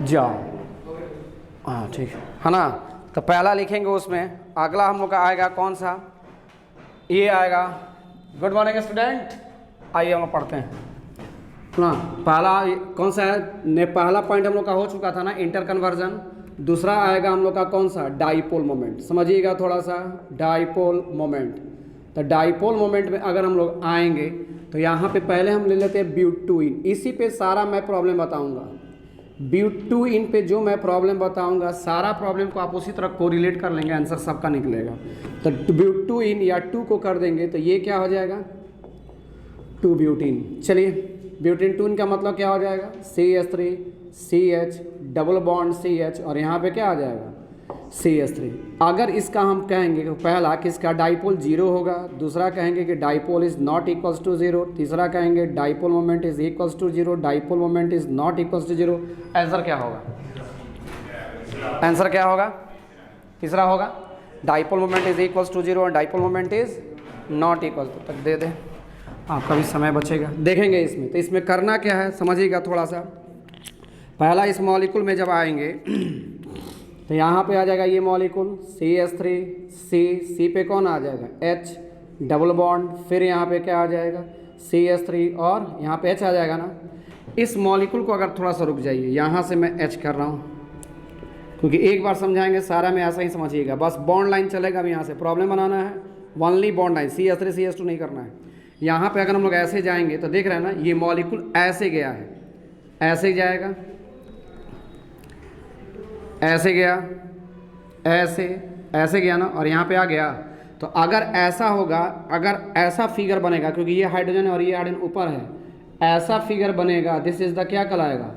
जाओ। हाँ ठीक है ना। तो पहला लिखेंगे उसमें, अगला हम लोग का आएगा कौन सा, ये आएगा। गुड मॉर्निंग स्टूडेंट, आइए हम लोग पढ़ते हैं ना। पहला कौन सा है, ने पहला पॉइंट हम लोग का हो चुका था ना, इंटर कन्वर्जन। दूसरा आएगा हम लोग का कौन सा, डाइपोल मोमेंट। समझिएगा थोड़ा सा, डाइपोल मोमेंट। तो डाइपोल मोमेंट में अगर हम लोग आएंगे तो यहाँ पे पहले हम ले लेते हैं ब्यूटूइन। इसी पे सारा मैं प्रॉब्लम बताऊँगा। ब्यूटूइन पे जो मैं प्रॉब्लम बताऊंगा, सारा प्रॉब्लम को आप उसी तरह कोरिलेट कर लेंगे, आंसर सबका निकलेगा। तो ब्यूटूइन या 2 को कर देंगे तो ये क्या हो जाएगा, 2 ब्यूटीन। चलिए, ब्यूटीन 2 का मतलब क्या हो जाएगा, CH3 CH double bond CH और यहाँ पे क्या आ जाएगा, CH3। अगर इसका हम कहेंगे कि पहला कि इसका डाइपोल 0 होगा, दूसरा कहेंगे कि dipole is not equals to 0, तीसरा कहेंगे dipole moment is equals to 0, dipole moment is not equals to 0। Answer क्या होगा, आंसर क्या होगा, तीसरा होगा dipole moment is equals to 0 और dipole moment is not equals to. तक दे दे, आपका भी समय बचेगा। देखेंगे इसमें, तो इसमें करना क्या है समझिएगा थोड़ा सा। पहला इस मॉलिक्यूल में जब आएंगे तो यहाँ पे आ जाएगा ये मॉलिक्यूल CH3 C पे कौन आ जाएगा, H डबल बॉन्ड, फिर यहाँ पे क्या आ जाएगा CH3 और यहाँ पे H आ जाएगा ना। इस मॉलिक्यूल को अगर थोड़ा सा रुक जाइए, यहाँ से मैं H कर रहा हूँ क्योंकि एक बार समझाएंगे सारा में ऐसा ही समझिएगा, बस बॉन्ड लाइन चलेगा। अभी यहाँ से प्रॉब्लम बनाना है, only bond line, CH3 CH2 नहीं करना है। यहाँ पे अगर हम लोग ऐसे जाएंगे तो देख रहे हैं ना, ये मॉलिक्यूल ऐसे गया है, ऐसे जाएगा, ऐसे गया, ऐसे ऐसे गया ना, और यहाँ पे आ गया। तो अगर ऐसा होगा, अगर ऐसा फिगर बनेगा, क्योंकि ये हाइड्रोजन है और ये हाइड्रोजन ऊपर है, ऐसा फिगर बनेगा, दिस इज द क्या कहलाएगा,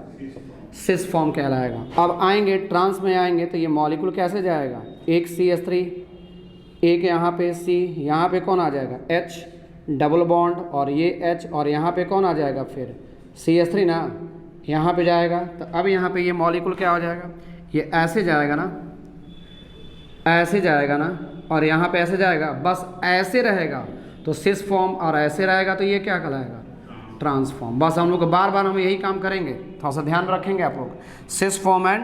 सिस फॉर्म कहलाएगा। अब आएंगे ट्रांस में आएंगे तो ये मॉलिक्यूल कैसे जाएगा, एक CH3, एक यहाँ पे C, यहाँ पे कौन आ जाएगा H डबल बॉन्ड और ये H, और यहाँ पे कौन आ जाएगा फिर CH3 ना, यहाँ पे जाएगा। तो अब यहाँ पे ये मॉलिक्यूल क्या हो जाएगा, ये ऐसे जाएगा ना, ऐसे जाएगा ना, और यहाँ पे ऐसे जाएगा, बस ऐसे रहेगा तो सिस फॉर्म, और ऐसे रहेगा तो ये क्या कहलाएगा, ट्रांसफॉर्म। बस हम लोग बार बार हम यही काम करेंगे, थोड़ा सा ध्यान रखेंगे आप लोग, सिस फॉर्म एंड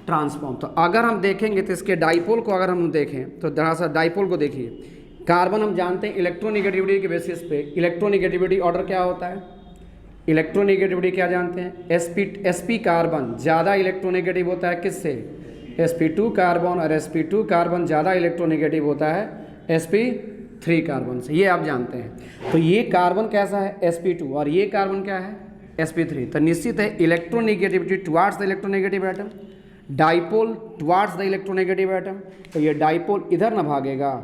ट्रांसफॉर्म। तो अगर हम देखेंगे तो इसके डाइपोल को अगर हम देखें तो जरा सा डाइपोल को देखिए। कार्बन हम जानते हैं इलेक्ट्रोनिगेटिविटी के बेसिस पे, इलेक्ट्रोनिगेटिविटी ऑर्डर क्या होता है, इलेक्ट्रोनिगेटिविटी क्या जानते हैं, sp कार्बन ज़्यादा इलेक्ट्रोनेगेटिव होता है किससे, sp2 कार्बन, और sp2 कार्बन ज़्यादा इलेक्ट्रोनेगेटिव होता है sp3 कार्बन से, ये आप जानते हैं। तो ये कार्बन कैसा है sp2 और ये कार्बन क्या है sp3। तो निश्चित है electronegativity towards the electronegative atom, dipole towards the electronegative atom. तो ये डाइपोल इधर ना भागेगा,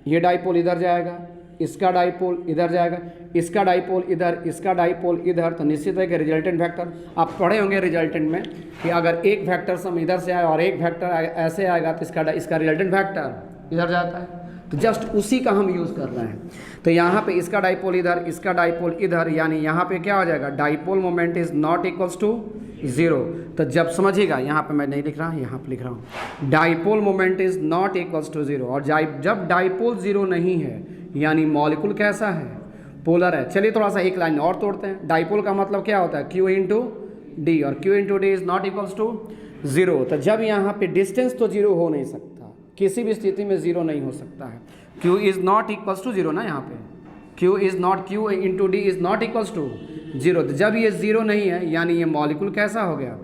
ये डाइपोल इधर जाएगा, इसका डाइपोल इधर जाएगा, इसका डाइपोल इधर, इसका डाइपोल इधर। तो निश्चित है कि रिजल्टेंट वेक्टर आप पढ़े होंगे रिजल्टेंट में कि अगर एक वेक्टर सम इधर से आए और एक वेक्टर ऐसे आएगा तो इसका रिजल्टेंट वेक्टर इधर जाता है। तो जस्ट उसी का हम यूज़ कर रहे हैं। तो यहाँ पे इसका डाइपोल इधर, इसका डाइपोल इधर, यानी यहाँ पे क्या हो जाएगा, dipole moment is not equals to 0। तो जब समझिएगा, यहाँ पे मैं नहीं लिख रहा, यहाँ पे लिख रहा हूँ, dipole moment is not equals to 0। और जब डाइपोल 0 नहीं है यानी मॉलिक्यूल कैसा है, पोलर है। चलिए थोड़ा सा एक लाइन और तोड़ते हैं। डाइपोल का मतलब क्या होता है, Q इंटू डी, और Q into D is not equals to 0। तो जब यहाँ पे डिस्टेंस तो 0 हो नहीं सकता, किसी भी स्थिति में 0 नहीं हो सकता है। Q is not equals to 0 ना, यहाँ पे Q is not, Q into D is not equals to 0। तो जब ये 0 नहीं है यानी ये मॉलिक्यूल कैसा हो गया,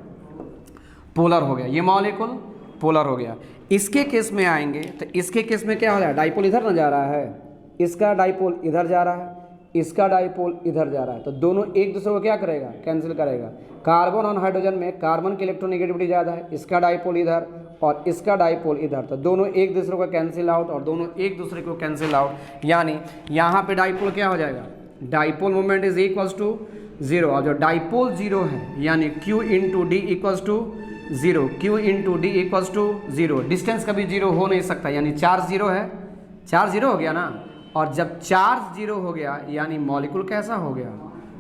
पोलर हो गया, ये मॉलिक्यूल पोलर हो गया। इसके केस में आएंगे तो इसके केस में क्या हो रहा है, डाइपोल इधर ना जा रहा है, इसका डाइपोल इधर जा रहा है, इसका डाइपोल इधर जा रहा है। तो दोनों एक दूसरे को क्या करेगा, कैंसिल करेगा। कार्बन और हाइड्रोजन में कार्बन की इलेक्ट्रोनेगेटिविटी ज़्यादा है, इसका डाइपोल इधर और इसका डाइपोल इधर, तो दोनों एक दूसरे को कैंसिल आउट और दोनों एक दूसरे को कैंसिल आउट, यानी यहाँ पे डाइपोल क्या हो जाएगा, dipole moment is equals to 0। और जो डाइपोल 0 है यानी Q into D equals to 0, Q into D equals to 0। Distance कभी 0 हो नहीं सकता, यानी चार्ज 0 है, चार्ज 0 हो गया ना। और जब चार्ज 0 हो गया यानी मॉलिक्यूल कैसा हो गया,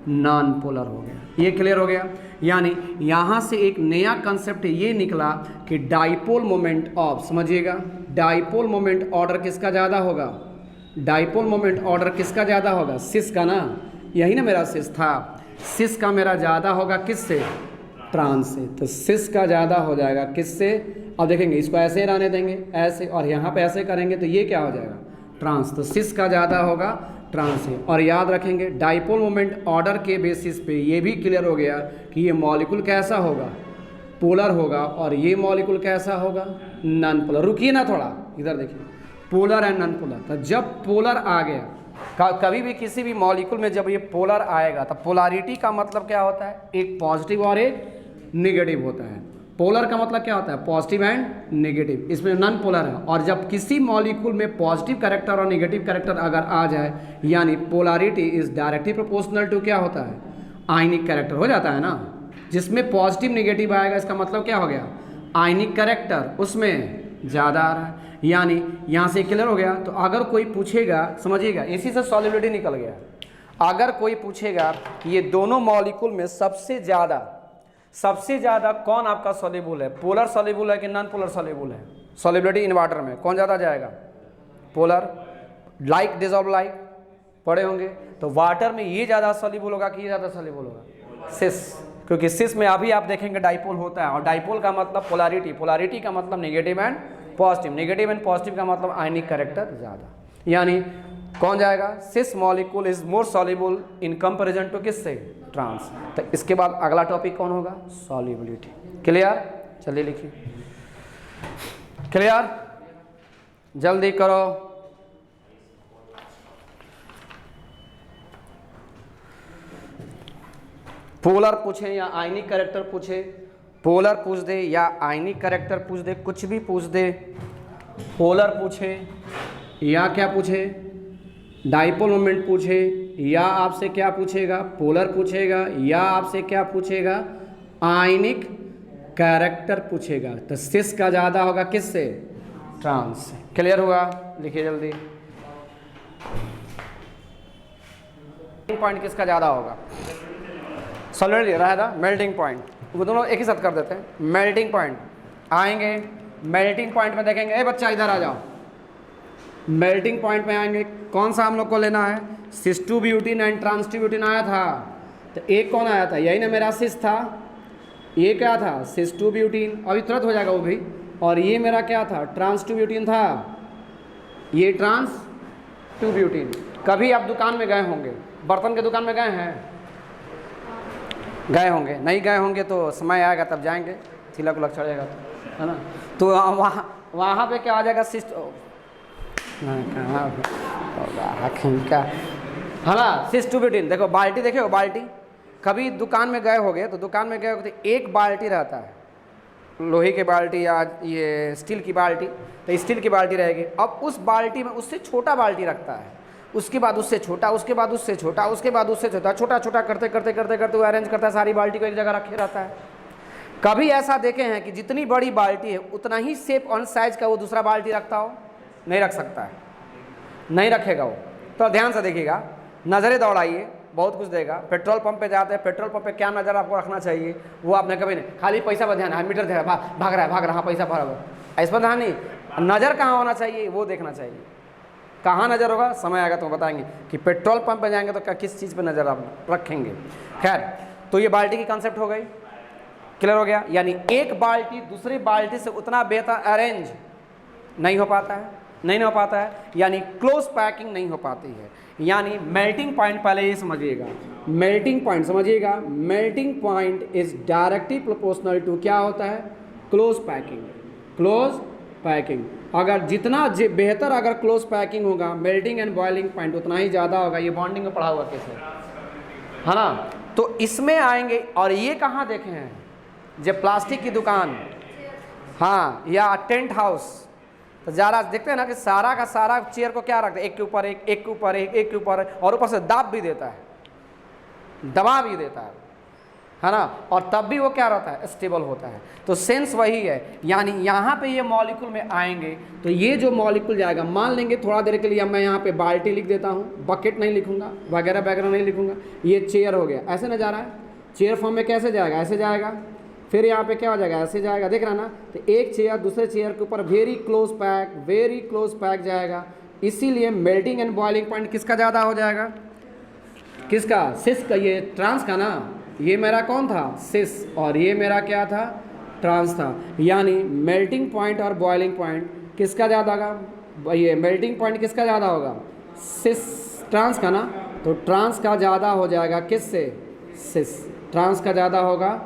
नॉन पोलर हो गया। ये क्लियर हो गया। यानी यहाँ से एक नया कंसेप्ट ये निकला कि डाइपोल मोमेंट ऑफ, समझिएगा, डाइपोल मोमेंट ऑर्डर किसका ज़्यादा होगा, डाइपोल मोमेंट ऑर्डर किसका ज़्यादा होगा, सिस का ना, यही ना मेरा सिस था, सिस का मेरा ज़्यादा होगा किससे, ट्रांस से। तो सिस का ज़्यादा हो जाएगा किससे? अब देखेंगे इसको ऐसे रहने देंगे ऐसे, और यहाँ पे ऐसे करेंगे तो ये क्या हो जाएगा? ट्रांस। तो सिस का ज़्यादा होगा ट्रांस से। और याद रखेंगे डाइपोल मोमेंट ऑर्डर के बेसिस पे ये भी क्लियर हो गया कि ये मॉलिक्यूल कैसा होगा? पोलर होगा, और ये मॉलिक्यूल कैसा होगा? Non polar. रुकिए ना थोड़ा, इधर देखिए, पोलर एंड नॉन पोलर। तो जब पोलर आ गया, कभी भी किसी भी मॉलिक्यूल में जब ये पोलर आएगा तो पोलैरिटी का मतलब क्या होता है? एक पॉजिटिव और एक नेगेटिव होता है। पोलर का मतलब क्या होता है? Positive and negative. इसमें नॉन पोलर है। और जब किसी मॉलिक्यूल में पॉजिटिव कैरेक्टर और नेगेटिव कैरेक्टर अगर आ जाए, यानी polarity is directly proportional to क्या होता है? आयनिक कैरेक्टर हो जाता है ना। जिसमें पॉजिटिव नेगेटिव आएगा इसका मतलब क्या हो गया? आयनिक कैरेक्टर उसमें ज़्यादा आ रहा है। यानी यहाँ से क्लियर हो गया। तो अगर कोई पूछेगा, समझिएगा, इसी से सॉल्युबिलिटी निकल गया। अगर कोई पूछेगा कि ये दोनों मॉलिक्यूल में सबसे ज़्यादा कौन आपका सॉल्युबल है? पोलर सॉल्युबल है कि नॉन पोलर सॉल्युबल है? सॉल्युबिलिटी इन वाटर में कौन ज़्यादा जाएगा? पोलर। लाइक डिजॉल्व लाइक पढ़े होंगे। तो वाटर में ये ज़्यादा सॉल्युबल होगा कि ये ज़्यादा सॉल्युबल होगा? सिस। क्योंकि सिस में अभी आप देखेंगे डाइपोल होता है, और डाइपोल का मतलब पोलैरिटी, पोलैरिटी का मतलब negative and positive, negative and positive का मतलब आयनिक कैरेक्टर ज़्यादा। यानी कौन जाएगा? Cis molecule is more soluble in comparison to किससे? ट्रांस। तो इसके बाद अगला टॉपिक कौन होगा? सॉल्युबिलिटी। क्लियर? चलिए लिखिए। क्लियर? जल्दी करो। पोलर पूछे या आयनिक कैरेक्टर पूछे, पोलर पूछ दे या आयनिक कैरेक्टर पूछ दे, कुछ भी पूछ दे, पोलर पूछे या क्या पूछे? डाइपोल मोमेंट पूछे, या आपसे क्या पूछेगा? पोलर पूछेगा, या आपसे क्या पूछेगा? आयनिक कैरेक्टर पूछेगा। तो सिस का ज़्यादा होगा किससे? ट्रांस से। क्लियर हुआ? लिखिए जल्दी। पॉइंट किसका ज़्यादा होगा? सॉलिड ले रहा है था मेल्टिंग पॉइंट, वो दोनों एक ही साथ कर देते हैं। मेल्टिंग पॉइंट आएंगे, मेल्टिंग पॉइंट में देखेंगे, ए बच्चा इधर आ जाओ। मेल्टिंग पॉइंट में आएंगे, कौन सा हम लोग को लेना है? Cis two butene and trans two butene आया था। तो एक कौन आया था? यही ना मेरा सिस था। ये क्या था? सिस टू ब्यूटीन। अभी तुरंत हो जाएगा वो भी। और ये मेरा क्या था? ट्रांस टू ब्यूटीन था। ये ट्रांस टू ब्यूटीन। कभी आप दुकान में गए होंगे, बर्तन के दुकान में गए हैं? गए होंगे। नहीं गए होंगे तो समय आएगा तब जाएंगे, तिलक उलक चढ़ेगा तो, है ना। तो वहाँ पे क्या आ जाएगा? सिस्ट क्या है ना, सिस टू ब्यूटीन। देखो बाल्टी, देखे हो बाल्टी? कभी दुकान में गए होगे तो दुकान में गए हो तो एक बाल्टी रहता है, लोहे की बाल्टी या ये स्टील की बाल्टी। तो स्टील की बाल्टी रहेगी। अब उस बाल्टी में उससे छोटा बाल्टी रखता है, उसके बाद उससे छोटा, उसके बाद उससे छोटा, उसके बाद उससे छोटा, छोटा छोटा करते करते करते करते वो अरेंज करता है, सारी बाल्टी को एक जगह रखे रहता है। कभी ऐसा देखे हैं कि जितनी बड़ी बाल्टी है उतना ही शेप और साइज का वो दूसरा बाल्टी रखता हो? नहीं रख सकता है, नहीं रखेगा वो। तो ध्यान से देखिएगा, नज़रें दौड़ाइए, बहुत कुछ देगा। पेट्रोल पंप पे जाते हैं, पेट्रोल पंप पे क्या नज़र आपको रखना चाहिए? वो आपने कभी नहीं, खाली पैसा पर ध्यान है, मीटर देखा भाग रहा है, पैसा भरा हुआ, इस पर ध्यान नहीं। नज़र कहाँ होना चाहिए वो देखना चाहिए। कहाँ नज़र होगा? समय आएगा तो बताएंगे कि पेट्रोल पंप पे जाएंगे तो किस चीज़ पे नज़र आप रखेंगे। खैर, तो ये बाल्टी की कॉन्सेप्ट हो गई, क्लियर हो गया। यानी एक बाल्टी दूसरी बाल्टी से उतना बेहतर अरेंज नहीं हो पाता है, नहीं हो पाता है, यानी क्लोज पैकिंग नहीं हो पाती है। यानी मेल्टिंग पॉइंट पहले ये समझिएगा, मेल्टिंग पॉइंट समझिएगा। Melting point is directly proportional to क्या होता है? Close packing. क्लोज पैकिंग अगर जितना बेहतर अगर क्लोज पैकिंग होगा, मेल्टिंग एंड बॉइलिंग पॉइंट उतना ही ज़्यादा होगा। ये बॉन्डिंग में पढ़ा हुआ कैसे है ना। तो इसमें आएंगे, और ये कहाँ देखे हैं? जब प्लास्टिक की दुकान, हाँ, या टेंट हाउस, तो ज़्यादा देखते हैं ना कि सारा का सारा चेयर को क्या रखते हैं? एक के ऊपर एक, एक के ऊपर एक, एक के ऊपर एक, और ऊपर से दाब भी देता है, दबा भी देता है ना। और तब भी वो क्या रहता है? स्टेबल होता है। तो सेंस वही है। यानी यहाँ पे ये मॉलिक्यूल में आएंगे तो ये जो मॉलिक्यूल जाएगा, मान लेंगे थोड़ा देर के लिए मैं यहाँ पे बाल्टी लिख देता हूँ, बकेट नहीं लिखूंगा, वगैरह वगैरह नहीं लिखूंगा। ये चेयर हो गया, ऐसे ना जा रहा है, चेयर फॉर्म में कैसे जाएगा? ऐसे जाएगा, फिर यहाँ पे क्या हो जाएगा? ऐसे जाएगा, देख रहा ना। तो एक चेयर दूसरे चेयर के ऊपर वेरी क्लोज पैक जाएगा। इसीलिए मेल्टिंग एंड बॉइलिंग पॉइंट किसका ज़्यादा हो जाएगा? किसका? सिस का, ये ट्रांस का ना। ये मेरा कौन था, सिस, और ये मेरा क्या था, ट्रांस था। यानी मेल्टिंग पॉइंट और बॉइलिंग पॉइंट किसका ज़्यादा होगा, ये मेल्टिंग पॉइंट किसका ज़्यादा होगा, सिस, ट्रांस का ना, तो ट्रांस का ज़्यादा हो जाएगा किससे, सिस, ट्रांस का ज़्यादा होगा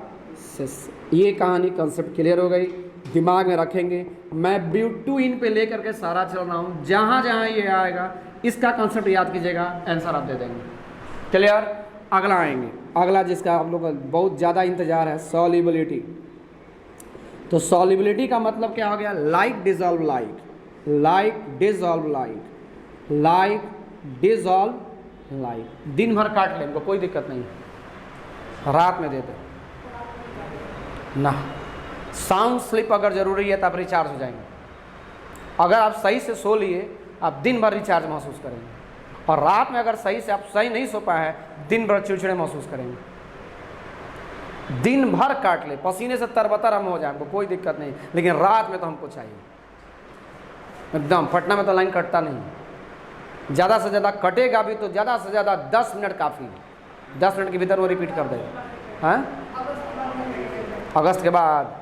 सिस। ये कहानी कंसेप्ट क्लियर हो गई, दिमाग में रखेंगे। मैं ब्यूटूइन पे लेकर के सारा चल रहा हूँ, जहाँ जहाँ ये आएगा इसका कंसेप्ट याद कीजिएगा, आंसर आप दे देंगे। क्लियर। अगला आएंगे, अगला जिसका आप लोग का बहुत ज़्यादा इंतजार है, सॉल्युबिलिटी। तो सॉल्युबिलिटी का मतलब क्या हो गया, like dissolve like, like dissolve like, like dissolve like. दिन भर काट लें इनको, कोई दिक्कत नहीं, रात में देते ना। साउंड स्लिप अगर ज़रूरी है तो आप रिचार्ज हो जाएंगे। अगर आप सही से सो लिए, आप दिन भर रिचार्ज महसूस करेंगे, और रात में अगर सही से आप सही नहीं सो पाए हैं, दिन भर चिड़चिड़े महसूस करेंगे। दिन भर काट ले, पसीने से तरबतर हम हो जाए, हमको कोई दिक्कत नहीं, लेकिन रात में तो हमको चाहिए एकदम। पटना में तो लाइन कटता नहीं, ज़्यादा से ज़्यादा कटेगा भी तो ज़्यादा से ज़्यादा 10 मिनट काफ़ी, 10 मिनट के भीतर वो रिपीट कर देगा। हाँ, अगस्त के बाद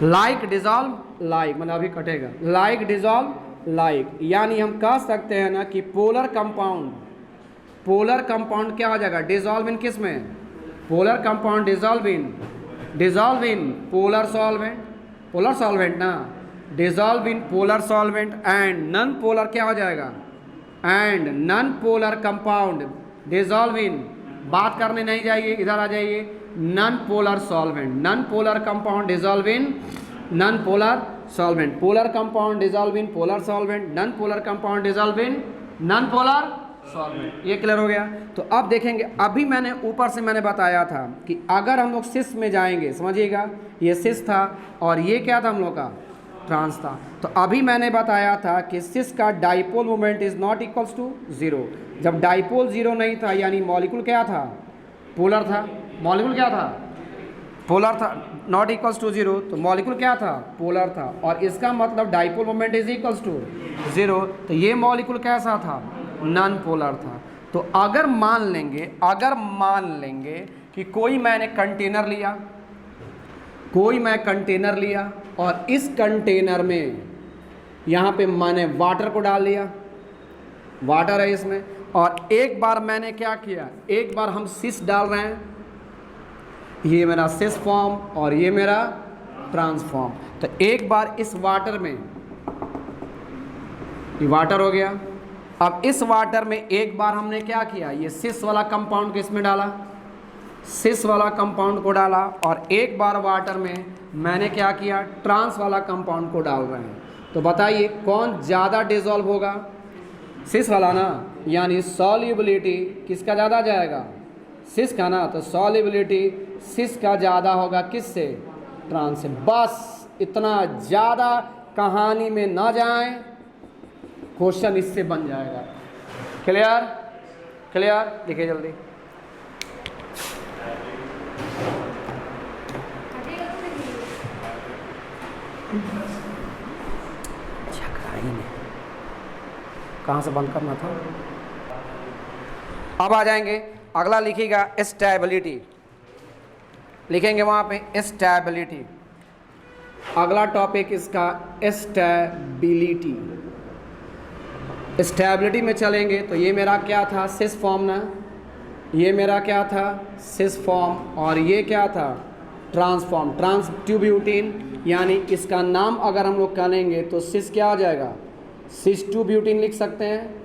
लाइक डिजॉल्व लाइक, मतलब अभी कटेगा, लाइक डिजॉल्व लाइक। यानी हम कह सकते हैं ना कि पोलर कंपाउंड, पोलर कंपाउंड क्या हो जाएगा, डिजॉल्व इन किस में, polar compound dissolve in polar solvent, polar solvent ना, dissolve in polar solvent and non polar क्या हो जाएगा, and non polar compound dissolve in, बात करने नहीं जाइए, इधर आ जाइए, non polar solvent, non polar compound dissolve in non polar solvent, polar compound dissolve in polar solvent, non polar compound dissolve in non polar solvent. ये clear हो गया। तो अब देखेंगे, अभी मैंने ऊपर से मैंने बताया था कि अगर हम लोग सिस में जाएंगे, समझिएगा, ये सिस था और ये क्या था हम लोग का, ट्रांस था। तो अभी मैंने बताया था कि सिस का dipole moment is not equals to 0। जब डाइपोल 0 नहीं था, यानी मॉलिक्यूल क्या था, पोलर था, मॉलिक्यूल क्या था, पोलर था, नॉट इक्वल्स टू 0, तो मॉलिक्यूल क्या था, पोलर था, और इसका मतलब dipole moment is equals to 0, तो ये मॉलिक्यूल कैसा था, नॉन पोलर था। तो अगर मान लेंगे कि कोई मैंने कंटेनर लिया, कोई मैं कंटेनर लिया और इस कंटेनर में यहाँ पे मैंने वाटर को डाल लिया, वाटर है इसमें, और एक बार मैंने क्या किया, एक बार हम सिस डाल रहे हैं, ये मेरा सिस फॉर्म और ये मेरा ट्रांसफॉर्म। तो एक बार इस वाटर में, ये वाटर हो गया, अब इस वाटर में एक बार हमने क्या किया, ये सिस वाला कंपाउंड को इसमें डाला, सिस वाला कंपाउंड को डाला, और एक बार वाटर में मैंने क्या किया, ट्रांस वाला कंपाउंड को डाल रहे हैं। तो बताइए कौन ज़्यादा डिजॉल्व होगा, सिस वाला ना, यानी सॉल्युबिलिटी किसका ज़्यादा जाएगा, सिस का ना, तो सॉल्युबिलिटी सिस का ज़्यादा होगा किससे, ट्रांस से। बस इतना ज़्यादा कहानी में ना जाएं, क्वेश्चन इससे बन जाएगा। क्लियर, क्लियर, देखिए जल्दी। कहाँ से बंद करना था, अब आ जाएंगे। अगला लिखिएगा स्टेबिलिटी, लिखेंगे वहाँ पे स्टेबिलिटी। अगला टॉपिक इसका स्टेबिलिटी। स्टेबिलिटी में चलेंगे तो ये मेरा क्या था, सिस फॉर्म ना, ये मेरा क्या था, सिस फॉर्म, और ये क्या था, ट्रांसफॉर्म, ट्रांस ट्यूब्यूटिन। यानी इसका नाम अगर हम लोग करेंगे तो सिस क्या हो जाएगा, सिस ट्यूब्यूटिन लिख सकते हैं,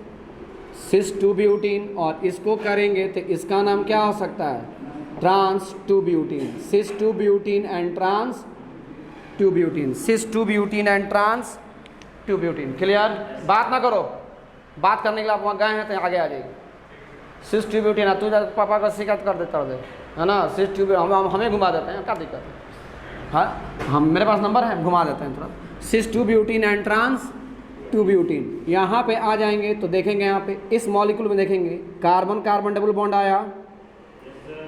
सिस ट्यूब्यूटिन, और इसको करेंगे तो इसका नाम क्या हो सकता है, trans two butene, cis two butene and trans two butene, cis two butene and trans two butene. Clear, बात ना करो, बात करने के लिए आप वहाँ गए हैं तो आगे आ जाइए। सिस ट्यूब्यूटिन है, तू पापा का शिकायत कर दे, है ना, सिस ट्यूब्यूटिन हमें घुमा देते हैं, क्या दिक्कत है, हाँ हम, मेरे पास नंबर है, घुमा देते हैं तुरंत। सिस ट्यूब्यूटिन एंड ट्रांस ट्यूब्यूटिन। यहाँ पे आ जाएंगे तो देखेंगे, यहाँ पे इस मॉलिक्यूल में देखेंगे कार्बन कार्बन डबल बॉन्ड आया,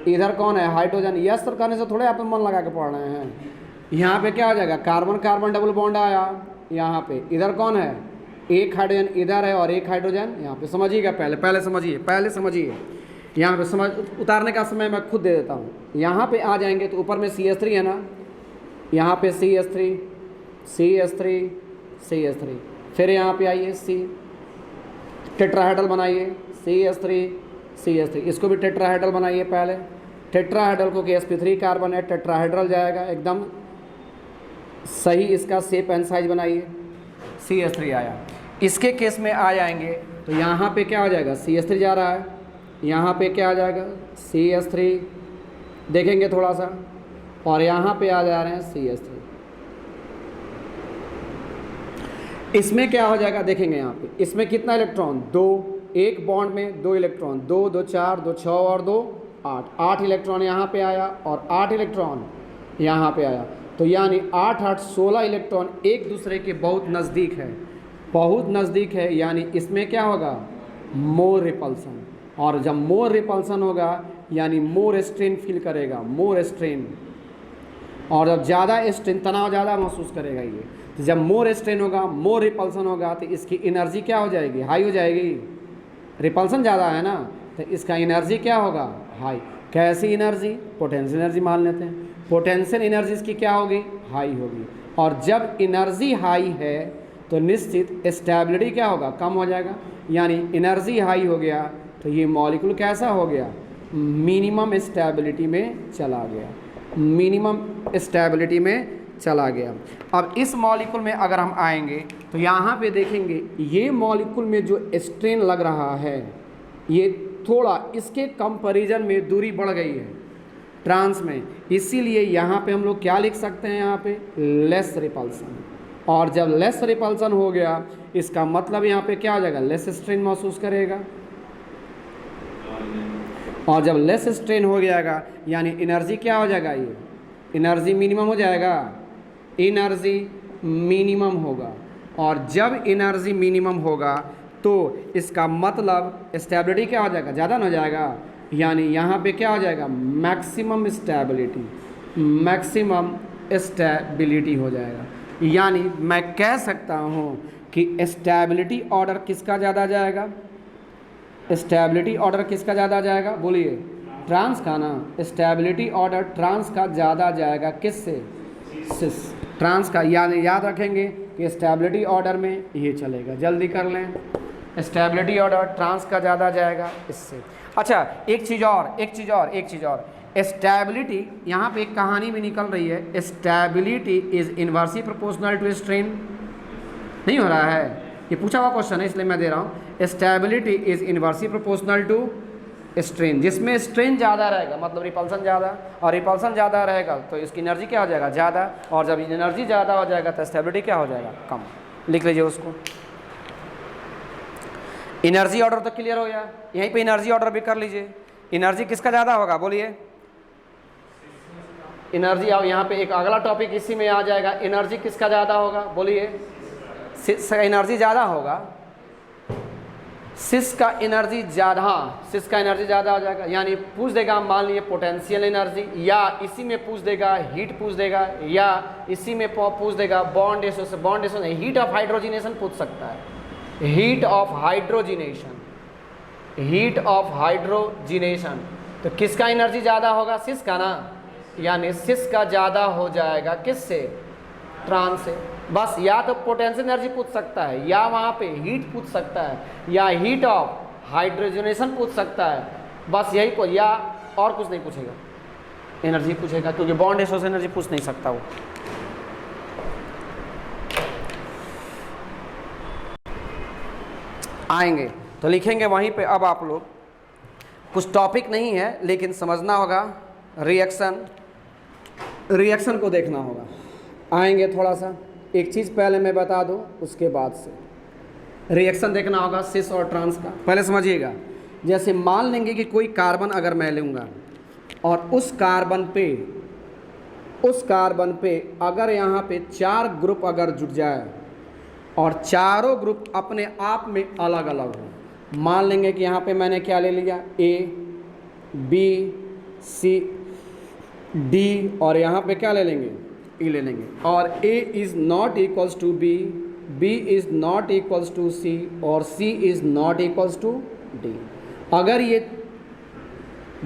इधर कौन है, हाइड्रोजन। यस सर करने से थोड़े आप मन लगा के पढ़ रहे हैं। यहाँ पे क्या आ जाएगा, कार्बन कार्बन डबल बॉन्ड आया, यहाँ पे इधर कौन है, एक हाइड्रोजन इधर है और एक हाइड्रोजन यहाँ पे। समझिएगा, पहले समझिए, यहाँ पे समझ उतारने का समय मैं खुद दे देता हूँ। यहाँ पे आ जाएंगे तो ऊपर में CH3 है ना, यहाँ पे CH3 CH3 CH3, फिर यहाँ पे आइए C, टेट्राहेड्रल बनाइए CH3 CH3, इसको भी टेट्राहेड्रल बनाइए। पहले टेट्राहेड्रल को sp3 कार्बन है, टेट्राहेड्रल जाएगा एकदम सही, इसका शेप एंड साइज बनाइए। CH3 आया। इसके केस में आ जाएंगे तो यहाँ पे क्या हो जाएगा, CH3 जा रहा है, यहाँ पे क्या आ जाएगा CH3 देखेंगे थोड़ा सा, और यहाँ पे आ जा रहे हैं CH3। इसमें क्या हो जाएगा देखेंगे, यहाँ पे इसमें कितना इलेक्ट्रॉन, 2, एक बॉन्ड में 2 इलेक्ट्रॉन, 2 2 4 2 6 और 2 8, 8 इलेक्ट्रॉन यहाँ पे आया और 8 इलेक्ट्रॉन यहाँ पे आया। तो यानी 8 8 16 इलेक्ट्रॉन एक दूसरे के बहुत नज़दीक है, बहुत नज़दीक है, यानी इसमें क्या होगा, मोर रिपल्सन। और जब मोर रिपल्सन होगा यानी मोर स्ट्रेन फील करेगा, मोर स्ट्रेन। और जब ज़्यादा स्ट्रेन, तनाव ज़्यादा महसूस करेगा ये, तो जब मोर स्ट्रेन होगा, मोर रिपल्सन होगा, तो इसकी एनर्जी क्या हो जाएगी, हाई हो जाएगी। रिपल्सन ज़्यादा है ना, तो इसका एनर्जी क्या होगा, हाई। कैसी एनर्जी, पोटेंशियल एनर्जी मान लेते हैं। पोटेंशियल एनर्जी इसकी क्या होगी, हाई होगी। और जब एनर्जी हाई है तो निश्चित स्टेबिलिटी क्या होगा, कम हो जाएगा। यानी एनर्जी हाई हो गया तो ये मॉलिक्यूल कैसा हो गया, मिनिमम स्टेबिलिटी में चला गया, मिनिमम स्टेबिलिटी में चला गया। अब इस मॉलिक्यूल में अगर हम आएंगे तो यहाँ पे देखेंगे ये मॉलिक्यूल में जो स्ट्रेन लग रहा है, ये थोड़ा इसके कंपैरिजन में दूरी बढ़ गई है ट्रांस में, इसीलिए यहाँ पे हम लोग क्या लिख सकते हैं, यहाँ पे लेस रिपल्सन। और जब लेस रिपल्सन हो गया इसका मतलब यहाँ पे क्या हो जाएगा, लेस स्ट्रेन महसूस करेगा। और जब लेस स्ट्रेन हो जाएगा यानी एनर्जी क्या हो जाएगा, ये एनर्जी मिनिमम हो जाएगा, एनर्जी मिनिमम होगा। और जब एनर्जी मिनिमम होगा तो इसका मतलब स्टेबिलिटी क्या हो जाएगा, ज़्यादा ना हो जाएगा। यानी यहाँ पे क्या हो जाएगा, मैक्सिमम स्टेबिलिटी, मैक्सिमम स्टेबिलिटी हो जाएगा। यानी मैं कह सकता हूँ कि स्टेबिलिटी ऑर्डर किसका ज़्यादा जाएगा, स्टेबिलिटी ऑर्डर किसका ज़्यादा जाएगा, बोलिए, ट्रांस का ना। स्टेबिलिटी ऑर्डर ट्रांस का ज़्यादा जाएगा, किससे, सिस, ट्रांस का। यानी याद रखेंगे कि स्टेबिलिटी ऑर्डर में ये चलेगा, जल्दी कर लें, स्टेबिलिटी ऑर्डर ट्रांस का ज़्यादा जाएगा इससे। अच्छा एक चीज़ और, स्टेबिलिटी, यहाँ पे एक कहानी भी निकल रही है, stability is inversely proportional to strain. नहीं हो रहा है, ये पूछा हुआ क्वेश्चन है इसलिए मैं दे रहा हूँ। Stability is inversely proportional to strain, जिसमें स्ट्रेन ज़्यादा रहेगा मतलब रिपल्सन ज़्यादा, और रिपल्सन ज़्यादा रहेगा तो इसकी एनर्जी क्या हो जाएगा, ज़्यादा। और जब एनर्जी ज़्यादा हो जाएगा तो स्टेबिलिटी क्या हो जाएगा, कम। लिख लीजिए उसको। एनर्जी ऑर्डर तो क्लियर हो गया, यहीं पे एनर्जी ऑर्डर भी कर लीजिए। एनर्जी किसका ज़्यादा होगा, बोलिए, एनर्जी। अब यहाँ पे एक अगला टॉपिक इसी में आ जाएगा, एनर्जी किसका ज़्यादा होगा, बोलिए, सिस का एनर्जी ज़्यादा होगा, सिस का एनर्जी ज़्यादा, हाँ सिस का एनर्जी ज़्यादा हो जाएगा। यानी पूछ देगा, मान लीजिए पोटेंशियल एनर्जी, या इसी में पूछ देगा हीट पूछ देगा, या इसी में पूछ देगा bond association, heat of hydrogenation पूछ सकता है, heat of hydrogenation, heat of hydrogenation. तो किसका एनर्जी ज़्यादा होगा, सिस का ना। यानी सिस का ज़्यादा हो जाएगा किससे, ट्रांस से। बस या तो पोटेंशियल एनर्जी पूछ सकता है, या वहाँ पे हीट पूछ सकता है, या हीट ऑफ हाइड्रोजनेशन पूछ सकता है, बस यही को, या और कुछ नहीं पूछेगा, एनर्जी पूछेगा, क्योंकि बॉन्ड एसोसिएशन एनर्जी पूछ नहीं सकता वो। आएंगे तो लिखेंगे वहीं पे। अब आप लोग, कुछ टॉपिक नहीं है लेकिन समझना होगा, रिएक्शन को देखना होगा। आएंगे थोड़ा सा, एक चीज़ पहले मैं बता दूं, उसके बाद से रिएक्शन देखना होगा सिस और ट्रांस का। पहले समझिएगा, जैसे मान लेंगे कि कोई कार्बन अगर मैं लूँगा और उस कार्बन पे अगर यहाँ पे 4 ग्रुप अगर जुट जाए और चारों ग्रुप अपने आप में अलग अलग हो, मान लेंगे कि यहाँ पे मैंने क्या ले लिया, A, B, C, D, और यहाँ पे क्या ले लेंगे, E ले लेंगे। और A is not equals to B, B is not equals to C, और C is not equals to D। अगर ये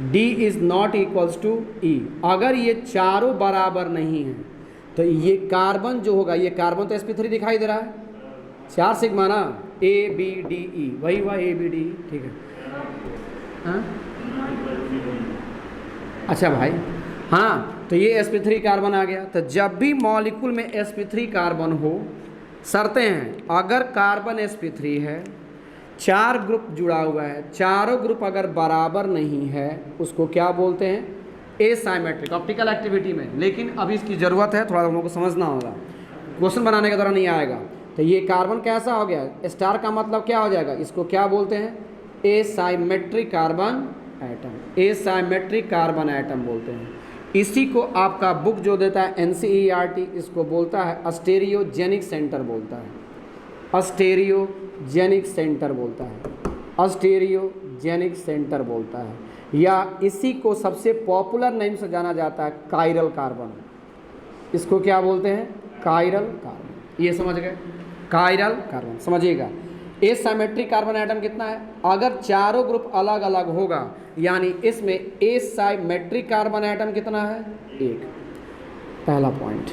D is not equals to E। अगर ये चारों बराबर नहीं है तो ये कार्बन जो होगा, ये कार्बन तो sp3 दिखाई दे रहा है, 4 सिग्मा ना, ABDE, वही हुआ ABDE, ठीक है। हाँ अच्छा भाई, हाँ तो ये sp3 कार्बन आ गया। तो जब भी मॉलिक्यूल में sp3 कार्बन हो, शर्तें हैं, अगर कार्बन sp3 है, 4 ग्रुप जुड़ा हुआ है, चारों ग्रुप अगर बराबर नहीं है, उसको क्या बोलते हैं, एसाइमेट्रिक, ऑप्टिकल एक्टिविटी में। लेकिन अभी इसकी ज़रूरत है, थोड़ा लोगों को समझना होगा, क्वेश्चन बनाने के दौरान नहीं आएगा। तो ये कार्बन कैसा हो गया, स्टार का मतलब क्या हो जाएगा, इसको क्या बोलते हैं, एसाइमेट्रिक कार्बन एटम, एसाइमेट्रिक कार्बन एटम बोलते हैं। इसी को आपका बुक जो देता है NCERT, इसको बोलता है अस्टेरियोजेनिक सेंटर बोलता है, अस्टेरियोजेनिक सेंटर बोलता है, अस्टेरियोजेनिक सेंटर बोलता है, या इसी को सबसे पॉपुलर नेम से जाना जाता है कायरल कार्बन। इसको क्या बोलते हैं, कायरल कार्बन। ये समझ गए, कायरल कार्बन समझिएगा। एसाइमेट्रिक कार्बन एटम कितना है, अगर चारों ग्रुप अलग अलग होगा, यानी इसमें एसाइमेट्रिक कार्बन एटम कितना है, 1, पहला पॉइंट।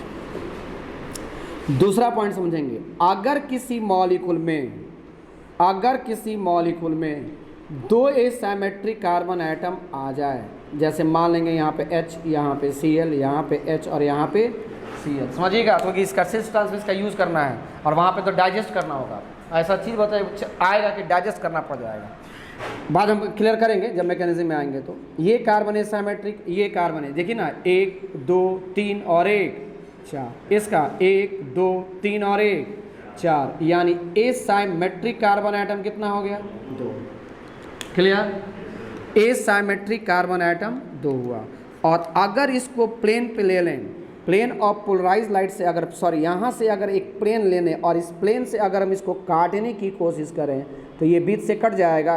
दूसरा पॉइंट समझेंगे, अगर किसी मॉलिक्यूल में 2 एसाइमेट्रिक कार्बन एटम आ जाए, जैसे मान लेंगे यहाँ पे H, यहाँ पे Cl, यहाँ पे H और यहाँ पे Cl, समझिएगा, तो इसका सिस ट्रांसमिस का यूज़ करना है और वहाँ पे तो डाइजेस्ट करना होगा, ऐसा चीज़ बताए आएगा कि डाइजेस्ट करना पड़ जाएगा, बाद हम क्लियर करेंगे जब मैकेनिज्म में आएंगे। तो ये कार्बन एसाइमेट्रिक, ये कार्बन है, देखिए ना, 1 2 3 और 1 4, इसका 1 2 3 और 1 4, यानी एसाइमेट्रिक कार्बन एटम कितना हो गया, 2। क्लियर, एसाइमेट्रिक कार्बन एटम 2 हुआ। और अगर इसको प्लेन पे ले लें, प्लेन ऑफ पोलराइज लाइट से, अगर सॉरी यहाँ से अगर एक प्लेन लेने और इस प्लेन से अगर हम इसको काटने की कोशिश करें तो ये बीच से कट जाएगा,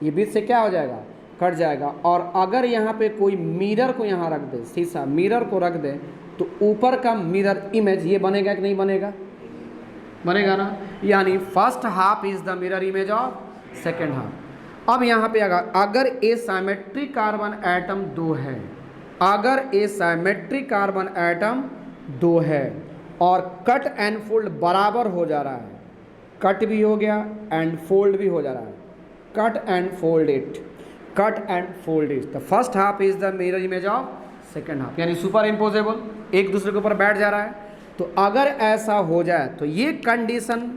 ये बीच से क्या हो जाएगा, कट जाएगा। और अगर यहाँ पे कोई मिरर को यहाँ रख दे, शीशा मिरर को रख दे, तो ऊपर का मिरर इमेज ये बनेगा कि नहीं बनेगा, बनेगा ना, यानी first half is the mirror image of second half. अब यहाँ पे अगर एसाइमेट्रिक कार्बन एटम 2 है, अगर एसाइमेट्रिक कार्बन एटम 2 है और कट एंड फोल्ड बराबर हो जा रहा है, कट भी हो गया एंड फोल्ड भी हो जा रहा है, cut and fold it, cut and fold it, the first half is the mirror image of second half, यानी सुपर इम्पोजेबल, एक दूसरे के ऊपर बैठ जा रहा है। तो अगर ऐसा हो जाए तो ये कंडीशन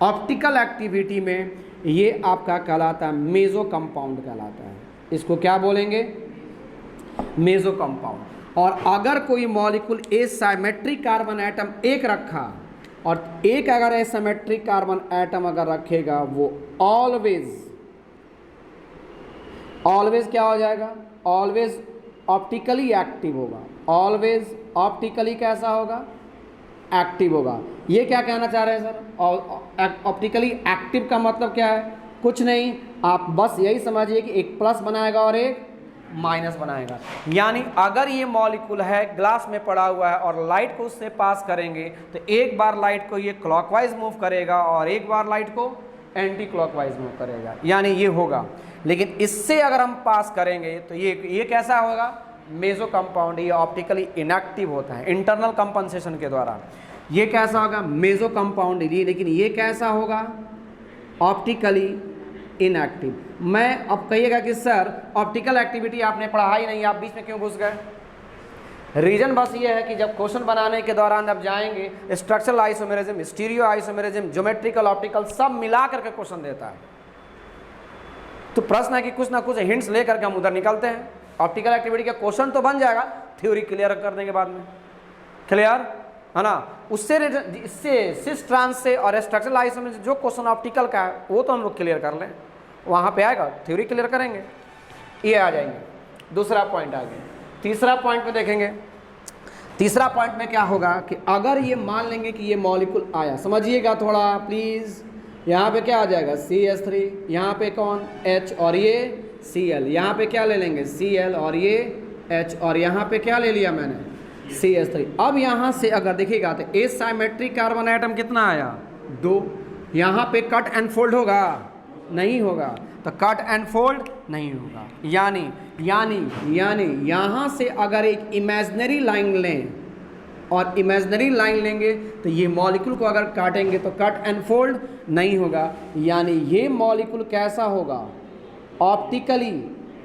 ऑप्टिकल एक्टिविटी में ये आपका कहलाता है मेजो कंपाउंड कहलाता है। इसको क्या बोलेंगे, मेजो कंपाउंड। और अगर कोई मॉलिक्यूल एसाइमेट्रिक कार्बन एटम 1 रखा और एक अगर एसाइमेट्रिक कार्बन एटम अगर रखेगा, वो ऑलवेज क्या हो जाएगा, ऑलवेज ऑप्टिकली एक्टिव होगा, ऑलवेज ऑप्टिकली कैसा होगा, एक्टिव होगा। ये क्या कहना चाह रहे हैं सर, ऑप्टिकली एक्टिव का मतलब क्या है, कुछ नहीं, आप बस यही समझिए कि एक प्लस बनाएगा और एक माइनस बनाएगा। यानी अगर ये मॉलिक्यूल है, ग्लास में पड़ा हुआ है और लाइट को उससे पास करेंगे तो एक बार लाइट को ये क्लॉकवाइज मूव करेगा और एक बार लाइट को एंटी क्लॉकवाइज मूव करेगा, यानी ये होगा। लेकिन इससे अगर हम पास करेंगे तो ये कैसा होगा, मेजो कंपाउंड, ये ऑप्टिकली इनएक्टिव होता है इंटरनल कंपनसेशन के द्वारा। ये कैसा होगा, मेजो कंपाउंड, लेकिन ये कैसा होगा, ऑप्टिकली इनएक्टिव। मैं अब कहिएगा कि सर ऑप्टिकल एक्टिविटी आपने पढ़ा ही नहीं, आप बीच में क्यों घुस गए। रीजन बस ये है कि जब क्वेश्चन बनाने के दौरान जब जाएंगे, structural isomerism, stereo isomerism, geometrical, optical सब मिला करके क्वेश्चन देता है। तो प्रश्न है कि कुछ ना कुछ हिंट्स लेकर के हम उधर निकलते हैं। ऑप्टिकल एक्टिविटी का क्वेश्चन तो बन जाएगा थ्योरी क्लियर करने के बाद में, क्लियर है ना। उससे इससे सिस ट्रांस से और स्ट्रक्चरल आइसोमेरिज्म जो क्वेश्चन ऑप्टिकल का है वो तो हम लोग क्लियर कर लें, वहाँ पे आएगा, थ्योरी क्लियर करेंगे, ये आ जाएंगे। दूसरा पॉइंट आ गया। तीसरा पॉइंट में देखेंगे, तीसरा पॉइंट में क्या होगा कि अगर ये मान लेंगे कि ये मॉलिक्यूल आया, समझिएगा थोड़ा प्लीज़, यहाँ पे क्या आ जाएगा CH3, यहाँ पे कौन H और ये Cl, यहाँ पे क्या ले लेंगे Cl और ये H, और यहाँ पे क्या ले लिया मैंने CH3। अब यहाँ से अगर देखिएगा तो एसाइमेट्रिक कार्बन एटम कितना आया 2, यहाँ पे कट एंड फोल्ड होगा, नहीं होगा, तो कट एंड फोल्ड नहीं होगा। यानी यानी यानी यहाँ से अगर एक इमेजिनरी लाइन लें और इमेजिनरी लाइन लेंगे तो ये मॉलिक्यूल को अगर काटेंगे तो कट एंड फोल्ड नहीं होगा। यानी ये मॉलिक्यूल कैसा होगा, ऑप्टिकली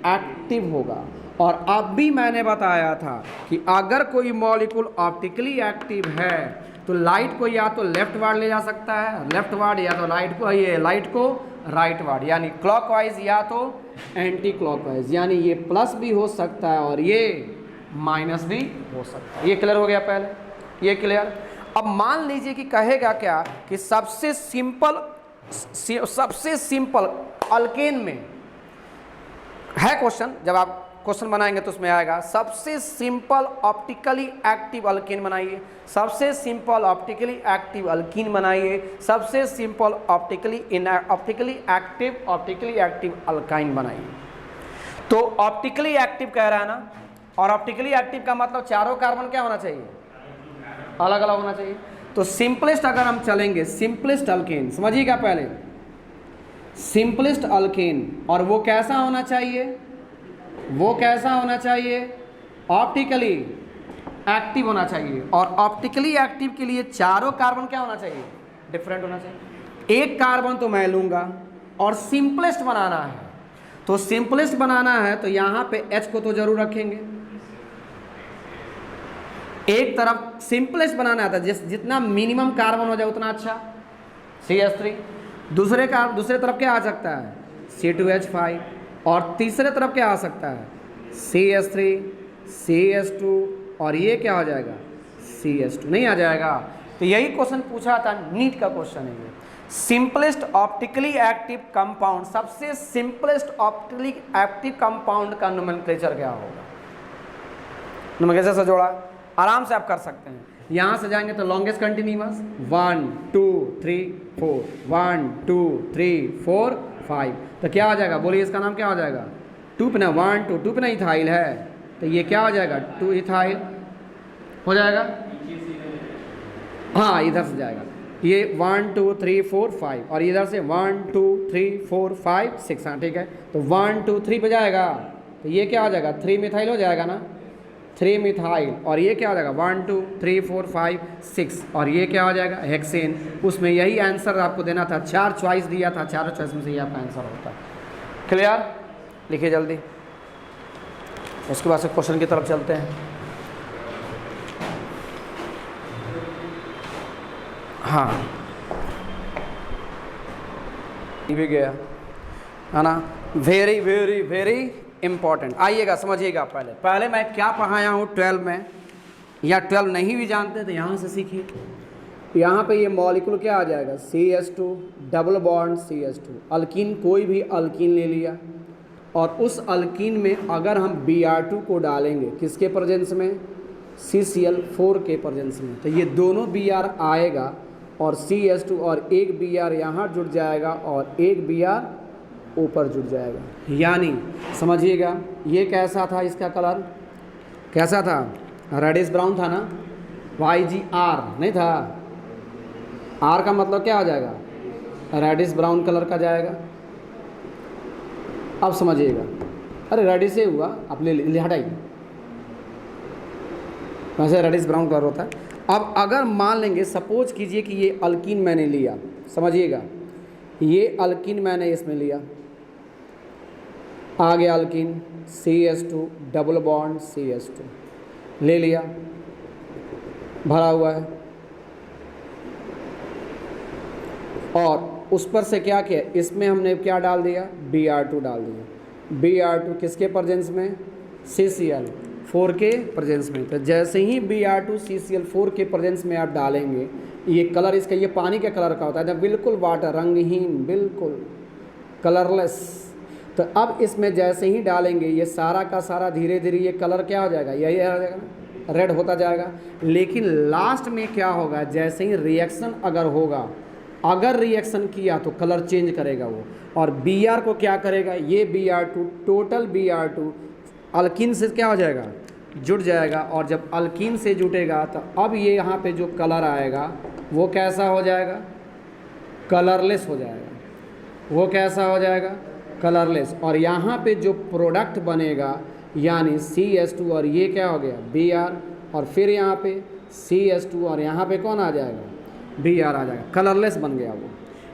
एक्टिव होगा। और अब भी मैंने बताया था कि अगर कोई मॉलिक्यूल ऑप्टिकली एक्टिव है तो लाइट को या तो लेफ्ट वार्ड ले जा सकता है, लेफ्ट वार्ड, या तो लाइट को राइट वार्ड, यानी क्लॉकवाइज या तो एंटी क्लॉकवाइज। यानी ये प्लस भी हो सकता है और ये माइनस भी हो सकता है। ये क्लियर हो गया पहले, ये क्लियर। अब मान लीजिए कि कहेगा क्या कि सबसे सिंपल अल्केन में है क्वेश्चन, जब आप क्वेश्चन बनाएंगे तो उसमें आएगा सबसे सिंपल ऑप्टिकली एक्टिव अल्केन बनाइए, सबसे सिंपल ऑप्टिकली एक्टिव अल्कीन बनाइए, सबसे सिंपल ऑप्टिकली एक्टिव अल्काइन बनाइए। तो ऑप्टिकली एक्टिव कह रहा है ना, और ऑप्टिकली एक्टिव का मतलब चारों कार्बन क्या होना चाहिए, अलग अलग होना चाहिए। तो सिंपलेस्ट अगर हम चलेंगे, सिंपलेस्ट अल्केन समझिएगा पहले, सिंपलेस्ट अल्केन, और वो कैसा होना चाहिए, वो कैसा होना चाहिए, ऑप्टिकली एक्टिव होना चाहिए। और ऑप्टिकली एक्टिव के लिए चारों कार्बन क्या होना चाहिए, डिफरेंट होना चाहिए। एक कार्बन तो मैं लूंगा और सिंपलेस्ट बनाना है, तो सिंपलेस्ट बनाना है तो यहां पे H को तो जरूर रखेंगे। एक तरफ सिंपलेस्ट बनाना है, जितना मिनिमम कार्बन हो जाए उतना अच्छा, CH3। दूसरे तरफ क्या आ सकता है, C2H5, और तीसरे तरफ क्या आ सकता है, CH3, CH2, और ये क्या हो जाएगा, CH2 नहीं आ जाएगा। तो यही क्वेश्चन पूछा था, नीट का क्वेश्चन है ये। सिंपलेस्ट ऑप्टिकली एक्टिव कंपाउंड, सबसे सिंपलेस्ट ऑप्टिकली एक्टिव कंपाउंड का नोमेनक्लेचर क्या होगा। नोमेनक्लेचर से जोड़ा आराम से आप कर सकते हैं। यहां से जाएंगे तो लॉन्गेस्ट कंटिन्यूअस 1 2 3 4, 1 2 3 4 5, तो क्या हो जाएगा, बोलिए इसका नाम क्या हो जाएगा, 2 पे ना 1 2 पे ना इथाइल है, तो ये क्या हो जाएगा, 2 इथाइल हो जाएगा। हाँ इधर से जाएगा, ये 1 2 3 4 5, और इधर से 1 2 3 4 5 6, हाँ ठीक है। तो 1 2 3 पे जाएगा तो ये क्या हो जाएगा, 3 मिथाइल हो जाएगा ना, 3 मिथाइल, और ये क्या हो जाएगा 1 2 3 4 5 6, और ये क्या हो जाएगा, हेक्सेन। उसमें यही आंसर आपको देना था, 4 चॉइस दिया था, चारों चॉइस में से ये आपका आंसर होता है। क्लियर, लिखिए जल्दी, उसके बाद से क्वेश्चन की तरफ चलते हैं। हाँ ये भी गया है ना, वेरी वेरी वेरी इंपॉर्टेंट। आइएगा समझिएगा, पहले मैं क्या पढ़ाया हूँ 12 में, या 12 नहीं भी जानते तो यहाँ से सीखिए। यहाँ पे ये मॉलिक्यूल क्या आ जाएगा, CH2 double bond CH2, alkyne, कोई भी अल्कीन ले लिया, और उस अल्कीन में अगर हम Br2 को डालेंगे किसके प्रेजेंस में, CCl4 के प्रेजेंस में, तो ये दोनों Br आएगा और CH2 और एक Br यहाँ जुड़ जाएगा और एक Br ऊपर जुड़ जाएगा। यानी समझिएगा ये कैसा था, इसका कलर कैसा था, रेडिश ब्राउन था ना, YgR नहीं था, R का मतलब क्या आ जाएगा, रेडिश ब्राउन कलर का जाएगा। अब समझिएगा, अरे रेडिश से हुआ, आप ले हटाइए, वैसे रेडिश ब्राउन कलर होता है। अब अगर मान लेंगे, सपोज कीजिए कि ये अल्कीन मैंने लिया, समझिएगा ये अल्कीन मैंने इसमें लिया, आ गया alkyne CH2 double bond CH2 ले लिया, भरा हुआ है, और उस पर से क्या किया, इसमें हमने क्या डाल दिया, Br2 डाल दिया। Br2 किसके प्रेजेंस में, CCl4 के प्रेजेंस में। तो जैसे ही Br2 CCl4 के प्रेजेंस में आप डालेंगे, ये कलर इसका, ये पानी के कलर का होता है, बिल्कुल वाटर, रंगहीन, बिल्कुल कलरलेस। तो अब इसमें जैसे ही डालेंगे ये सारा का सारा धीरे धीरे ये कलर क्या हो जाएगा, यही आ जाएगा, रेड होता जाएगा। लेकिन लास्ट में क्या होगा, जैसे ही रिएक्शन अगर होगा, अगर रिएक्शन किया तो कलर चेंज करेगा वो, और Br को क्या करेगा, ये Br2 टोटल Br2 अल्कीन से क्या हो जाएगा, जुड़ जाएगा, और जब अल्कीन से जुटेगा तो अब ये यहाँ पे जो कलर आएगा वो कैसा हो जाएगा, कलरलेस हो जाएगा। वो कैसा हो जाएगा, कलरलेस। और यहाँ पे जो प्रोडक्ट बनेगा यानी CH2 और ये क्या हो गया Br, और फिर यहाँ पे CH2 और यहाँ पे कौन आ जाएगा Br आ जाएगा, कलरलेस बन गया वो।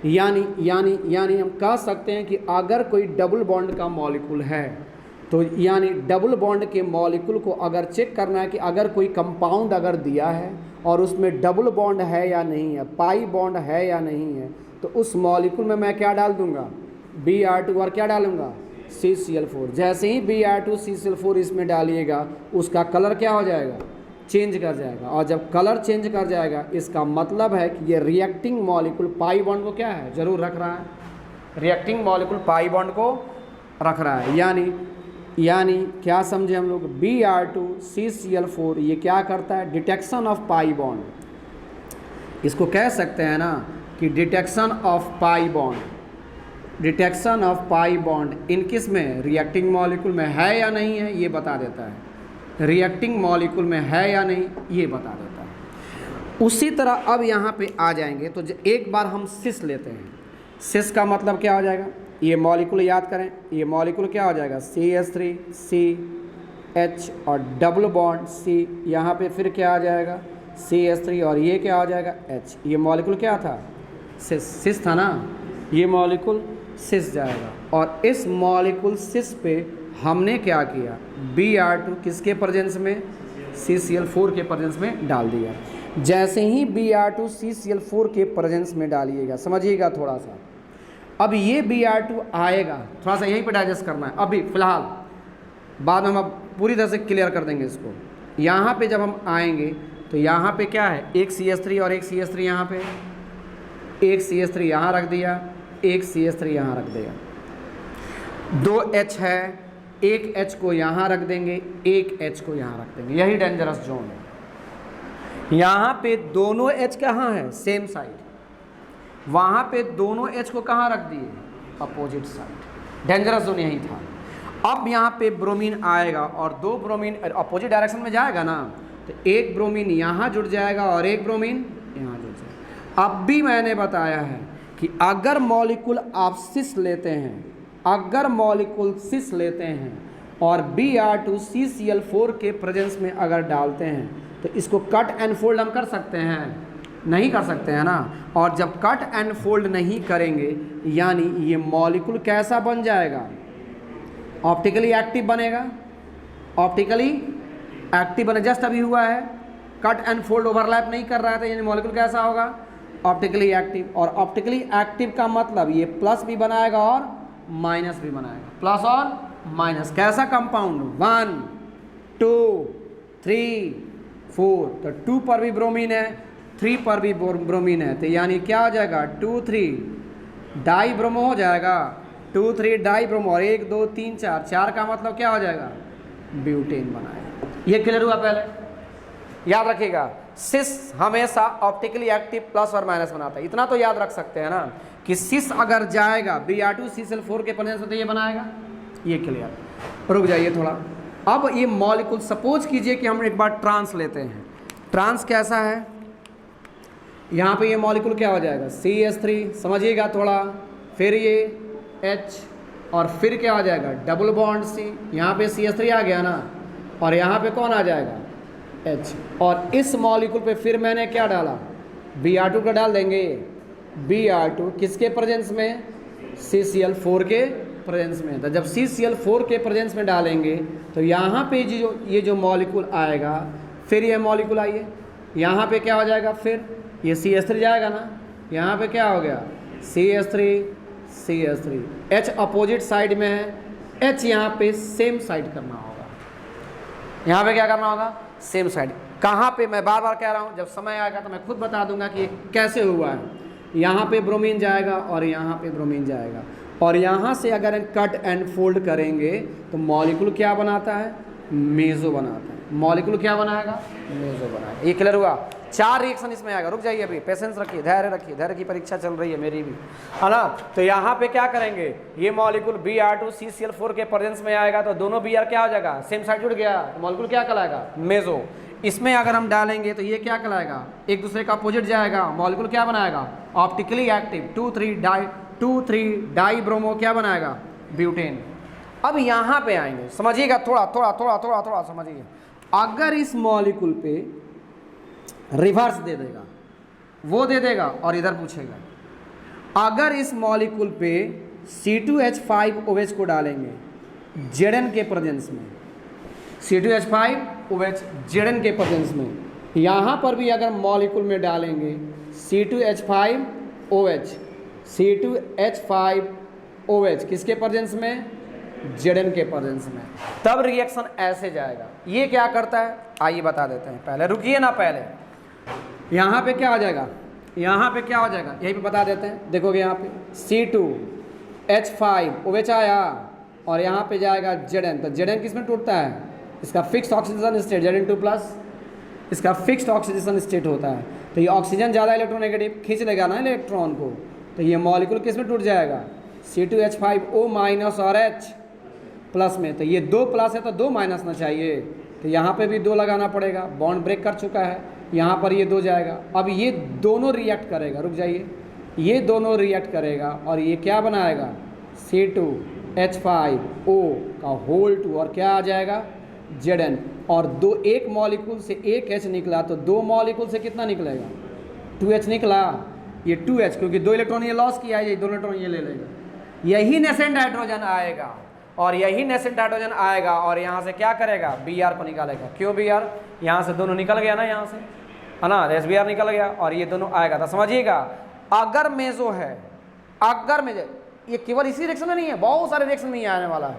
यानी हम कह सकते हैं कि अगर कोई डबल बॉन्ड का मॉलिक्यूल है तो यानी डबल बॉन्ड के मॉलिक्यूल को अगर चेक करना है कि अगर कोई कंपाउंड अगर दिया है और उसमें डबल बॉन्ड है या नहीं है, पाई बॉन्ड है या नहीं है, तो उस मॉलिक्यूल में मैं क्या डाल दूंगा Br2 और क्या डालूंगा CCl4। जैसे ही Br2 CCl4 इसमें डालिएगा उसका कलर क्या हो जाएगा चेंज कर जाएगा, और जब कलर चेंज कर जाएगा इसका मतलब है कि ये रिएक्टिंग मॉलिक्यूल पाई बॉन्ड को क्या है जरूर रख रहा है, रिएक्टिंग मॉलिक्यूल पाई बॉन्ड को रख रहा है। यानी क्या समझे हम लोग, Br2 CCl4 ये क्या करता है डिटेक्शन ऑफ पाई बॉन्ड, इसको कह सकते हैं ना कि detection of pi bond, detection of pi bond in किस में रिएक्टिंग मॉलिक्यूल में है या नहीं है ये बता देता है, रिएक्टिंग मॉलिक्यूल में है या नहीं ये बता देता है। उसी तरह अब यहाँ पे आ जाएंगे तो एक बार हम सिस लेते हैं, सिस का मतलब क्या हो जाएगा, ये मॉलिक्यूल याद करें, ये मॉलिक्यूल क्या हो जाएगा CH3 CH और डबल बॉन्ड C, यहाँ पे फिर क्या आ जाएगा CH3 और ये क्या हो जाएगा H, ये मॉलिक्यूल क्या था सिस था ना, ये मॉलिक्यूल सिस जाएगा। और इस मॉलिक्यूल सिस पे हमने क्या किया Br2 किसके प्रेजेंस में CCl4 के प्रेजेंस में डाल दिया। जैसे ही Br2 CCl4 के प्रेजेंस में डालिएगा, समझिएगा थोड़ा सा, अब ये Br2 आएगा, थोड़ा सा यहीं पे डाइजेस्ट करना है अभी फ़िलहाल, बाद में हम अब पूरी तरह से क्लियर कर देंगे इसको। यहाँ पे जब हम आएंगे तो यहाँ पे क्या है एक CH3 और एक CH3 यहाँ पे, एक CH3 यहाँ रख दिया, एक CH3 यहाँ रख दिया, 2 H है, एक H को यहाँ रख देंगे, एक H को यहाँ रख देंगे, यही डेंजरस जोन है। यहाँ पे दोनों H कहाँ है सेम साइड, वहाँ पे दोनों H को कहाँ रख दिए अपोजिट साइड, डेंजरस जोन यही था। अब यहाँ पे ब्रोमीन आएगा और 2 ब्रोमीन अपोजिट डायरेक्शन में जाएगा ना, तो एक ब्रोमीन यहाँ जुड़ जाएगा और एक ब्रोमीन यहाँ जुड़ जाएगा। अब भी मैंने बताया है कि अगर मॉलिक्यूल आप सिस लेते हैं, अगर मॉलिक्यूल सिस लेते हैं और Br2 CCl4 के प्रेजेंस में अगर डालते हैं तो इसको कट एंड फोल्ड हम कर सकते हैं, नहीं कर सकते हैं ना। और जब कट एंड फोल्ड नहीं करेंगे यानी ये मॉलिक्यूल कैसा बन जाएगा, ऑप्टिकली एक्टिव बनेगा, ऑप्टिकली एक्टिव बने, जस्ट अभी हुआ है, कट एंड फोल्ड ओवरलैप नहीं कर रहा है, तो यानी मॉलिक्यूल कैसा होगा ऑप्टिकली एक्टिव। और ऑप्टिकली एक्टिव का मतलब ये प्लस भी बनाएगा और माइनस भी बनाएगा, प्लस और माइनस। कैसा कंपाउंड 1 2 3 4, तो 2 पर भी ब्रोमीन है, 3 पर भी ब्रोमीन है, तो यानी क्या हो जाएगा 2 3 डाई ब्रोमो हो जाएगा, 2 3 डाई ब्रोमो, और 1 2 3 4, 4 का मतलब क्या हो जाएगा ब्यूटेन बनाएगा। ये क्लियर हुआ, पहले याद रखिएगा सिस हमेशा ऑप्टिकली एक्टिव प्लस और माइनस बनाता है, इतना तो याद रख सकते हैं ना कि सिस अगर जाएगा Br2 CCl4 के प्रेजेंस में तो ये बनाएगा, ये क्लियर। रुक जाइए थोड़ा, अब ये मॉलिक्यूल सपोज कीजिए कि हम एक बार ट्रांस लेते हैं, ट्रांस कैसा है, यहाँ पे ये मॉलिक्यूल क्या हो जाएगा CH3, समझिएगा थोड़ा, फिर ये H और फिर क्या आ जाएगा डबल बॉन्ड C, यहाँ पे CH3 आ गया ना, और यहाँ पे कौन आ जाएगा H, और इस मॉलिक्यूल पे फिर मैंने क्या डाला Br2 का डाल देंगे, Br2 किसके प्रेजेंस में CCl4 के प्रेजेंस में, तो जब CCl4 के प्रेजेंस में डालेंगे तो यहाँ पे ये जो मॉलिक्यूल आएगा, फिर ये मॉलिक्यूल आइए यहाँ पे क्या हो जाएगा, फिर ये CH3 जाएगा ना, यहाँ पे क्या हो गया CH3 H अपोजिट साइड में है, H यहाँ पे सेम साइड करना होगा, यहाँ पे क्या करना होगा सेम साइड। कहाँ पे, मैं बार बार कह रहा हूँ, जब समय आएगा तो मैं खुद बता दूंगा कि कैसे हुआ है। यहाँ पे ब्रोमीन जाएगा और यहाँ पे ब्रोमीन जाएगा, और यहाँ से अगर कट एंड फोल्ड करेंगे तो मॉलिक्यूल क्या बनाता है मेजो बनाता है, मॉलिक्यूल क्या बनाएगा मेजो बनाएगा। ये क्लियर हुआ, 4 रिएक्शन इसमें आएगा। रुक जाइए अभी, पेशेंस रखिए, धैर्य रखिए, धैर्य की परीक्षा चल रही है मेरी भी, है ना। तो यहाँ पे क्या करेंगे, ये मॉलिक्यूल Br2 CCl4 के प्रेजेंस में आएगा तो दोनों Br क्या हो जाएगा सेम साइड जुड़ गया, तो मॉलिक्यूल क्या कहलाएगा मेजो। इसमें अगर हम डालेंगे तो ये क्या कहलाएगा एक दूसरे का अपोजिट जाएगा, मॉलिक्यूल क्या बनाएगा ऑप्टिकली एक्टिव, 2 3 डाई ब्रोमो क्या बनाएगा ब्यूटेन। अब यहाँ पे आएंगे, समझिएगा, थोड़ा थोड़ा थोड़ा थोड़ा थोड़ा समझिएगा। अगर इस मॉलिक्यूल पे रिवर्स दे देगा, वो दे देगा और इधर पूछेगा। अगर इस मॉलिक्यूल पे C2H5OH को डालेंगे Zn के प्रेजेंस में, C2H5OH Zn के प्रेजेंस में, यहाँ पर भी अगर मॉलिक्यूल में डालेंगे C2H5OH, C2H5OH किसके प्रेजेंस में? Zn के प्रेजेंस में, तब रिएक्शन ऐसे जाएगा। ये क्या करता है आइए बता देते हैं, पहले रुकिए ना, पहले यहाँ पे क्या हो जाएगा, यहाँ पे क्या हो जाएगा यहीं पे बता देते हैं। देखोगे यहाँ पे C2H5OH आया और यहाँ पे जाएगा Zn, तो Zn किस में टूटता है? इसका फिक्स्ड ऑक्सीजन स्टेट Zn2+, इसका फिक्स्ड ऑक्सीजन स्टेट होता है। तो ये ऑक्सीजन ज़्यादा इलेक्ट्रोनेगेटिव खींच लेगा ना इलेक्ट्रॉन को, तो ये मॉलिक्यूल किस में टूट जाएगा? C2H5O- और H+ में। तो ये 2+ है तो 2- ना चाहिए, तो यहाँ पे भी 2 लगाना पड़ेगा, बॉन्ड ब्रेक कर चुका है, यहाँ पर ये 2 जाएगा। अब ये दोनों रिएक्ट करेगा, रुक जाइए, ये दोनों रिएक्ट करेगा और ये क्या बनाएगा? C2H5O का होल 2 और क्या आ जाएगा? Zn। और एक मॉलिक्यूल से एक H निकला तो 2 मॉलिक्यूल से कितना निकलेगा? 2H निकला, ये 2H, क्योंकि 2 इलेक्ट्रॉन ये लॉस किया है, ये 2 इलेक्ट्रॉन ये ले लेगा। यही नेसेंट हाइड्रोजन आएगा और यही नेसेंट हाइड्रोजन आएगा और यहाँ से क्या करेगा? Br को निकालेगा। क्यों Br? यहाँ से दोनों निकल गया ना, यहाँ से है ना, SBr निकल गया और ये दोनों आएगा। तो समझिएगा, अगर मेजो है, अगर मेजो, ये केवल इसी रिएक्शन में नहीं है, बहुत सारे रिएक्शन में ही आने वाला है।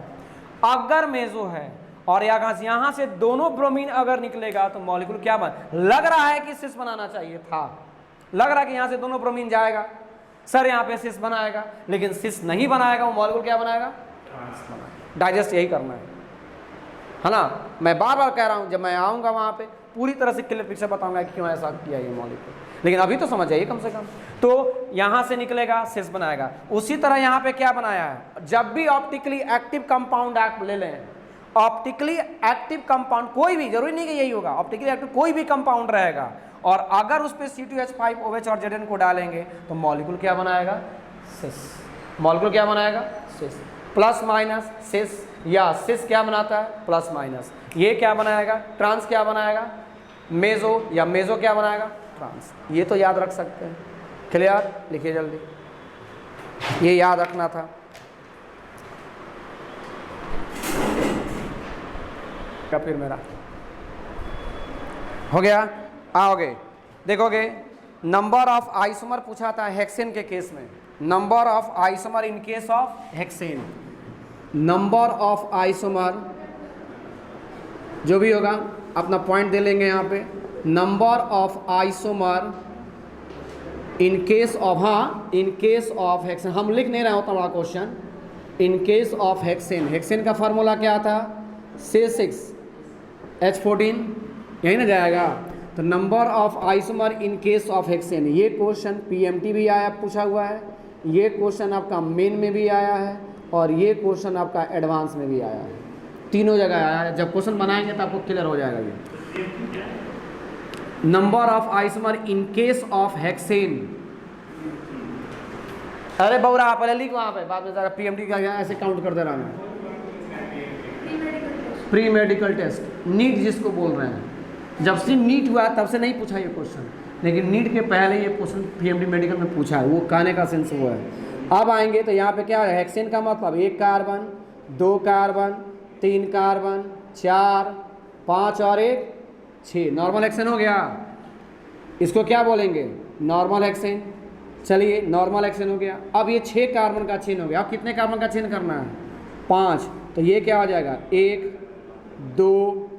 अगर मेजो है और यहाँ से दोनों ब्रोमीन अगर निकलेगा तो मॉलिक्यूल क्या बन, लग रहा है कि सिस बनाना चाहिए था, लग रहा है कि यहाँ से दोनों ब्रोमीन जाएगा, सर यहाँ पे सिस बनाएगा, लेकिन सिस नहीं बनाएगा, वो मॉलिक्यूल क्या बनाएगा? ट्रांस बनाएगा। डाइजेस्ट यही करना है ना। मैं बार बार कह रहा हूँ, जब मैं आऊँगा वहाँ पे पूरी तरह से क्लियर पिक्चर बताऊंगा कि क्यों ऐसा किया ये मॉलिक्यूल, लेकिन अभी तो समझ जाइए कम से कम। तो यहाँ से निकलेगा, सिस बनाएगा। उसी तरह यहाँ पे क्या बनाया है? जब भी ऑप्टिकली एक्टिव कंपाउंड आप ले लें, ऑप्टिकली एक्टिव कंपाउंड कोई भी, जरूरी नहीं कि यही होगा, ऑप्टिकली एक्टिव कोई भी कंपाउंड रहेगा और अगर उस पर C2H5OH और Zn को डालेंगे तो मॉलिक्यूल क्या बनाएगा? सिस। मॉलिक्यूल क्या बनाएगा? सिस। प्लस माइनस सिस, या सिस क्या बनाता है? Plus minus. ये क्या बनाएगा? ट्रांस क्या बनाएगा? मेजो, या मेजो क्या बनाएगा? ट्रांस। ये तो याद रख सकते हैं। क्लियर? लिखिए जल्दी, ये याद रखना था। क्या फिर मेरा हो गया? आओगे, देखोगे, नंबर ऑफ आइसोमर पूछा था हेक्सेन के केस में, number of isomer in case of hexane, number of isomer जो भी होगा अपना पॉइंट दे लेंगे यहाँ पे। Number of isomer in case of, हाँ इन केस ऑफ हेक्सेन, हम लिख नहीं रहे होता बड़ा question. In case of hexane, hexane का फार्मूला क्या था? C6H14, यही ना जाएगा। तो number of isomer in case of hexane, ये क्वेश्चन PMT भी आया, पूछा हुआ है, ये क्वेश्चन आपका मेन में भी आया है और ये क्वेश्चन आपका एडवांस में भी आया है, तीनों जगह आया है। जब क्वेश्चन बनाएंगे तो आपको क्लियर हो जाएगा ये। Number of isomer in case of hexane, अरे बउरा पहले लिख वहाँ पे, बाद में जरा PMT का ऐसे काउंट कर दे रहा मैं। प्री मेडिकल टेस्ट, नीट जिसको बोल रहे हैं, जब से नीट हुआ तब से नहीं पूछा ये क्वेश्चन, लेकिन नीट के पहले ये क्वेश्चन PMT मेडिकल में पूछा है, वो कहने का सेंस वो है। अब आएंगे तो यहाँ पे क्या है? हेक्सेन का मतलब 1 कार्बन, 2 कार्बन, 3 कार्बन, 4, 5 और 1, 6, नॉर्मल हेक्सेन हो गया। इसको क्या बोलेंगे? Normal hexane. चलिए नॉर्मल हेक्सेन हो गया। अब ये 6 कार्बन का चेन हो गया। अब कितने कार्बन का चेन करना है? 5। तो ये क्या हो जाएगा? 1, 2,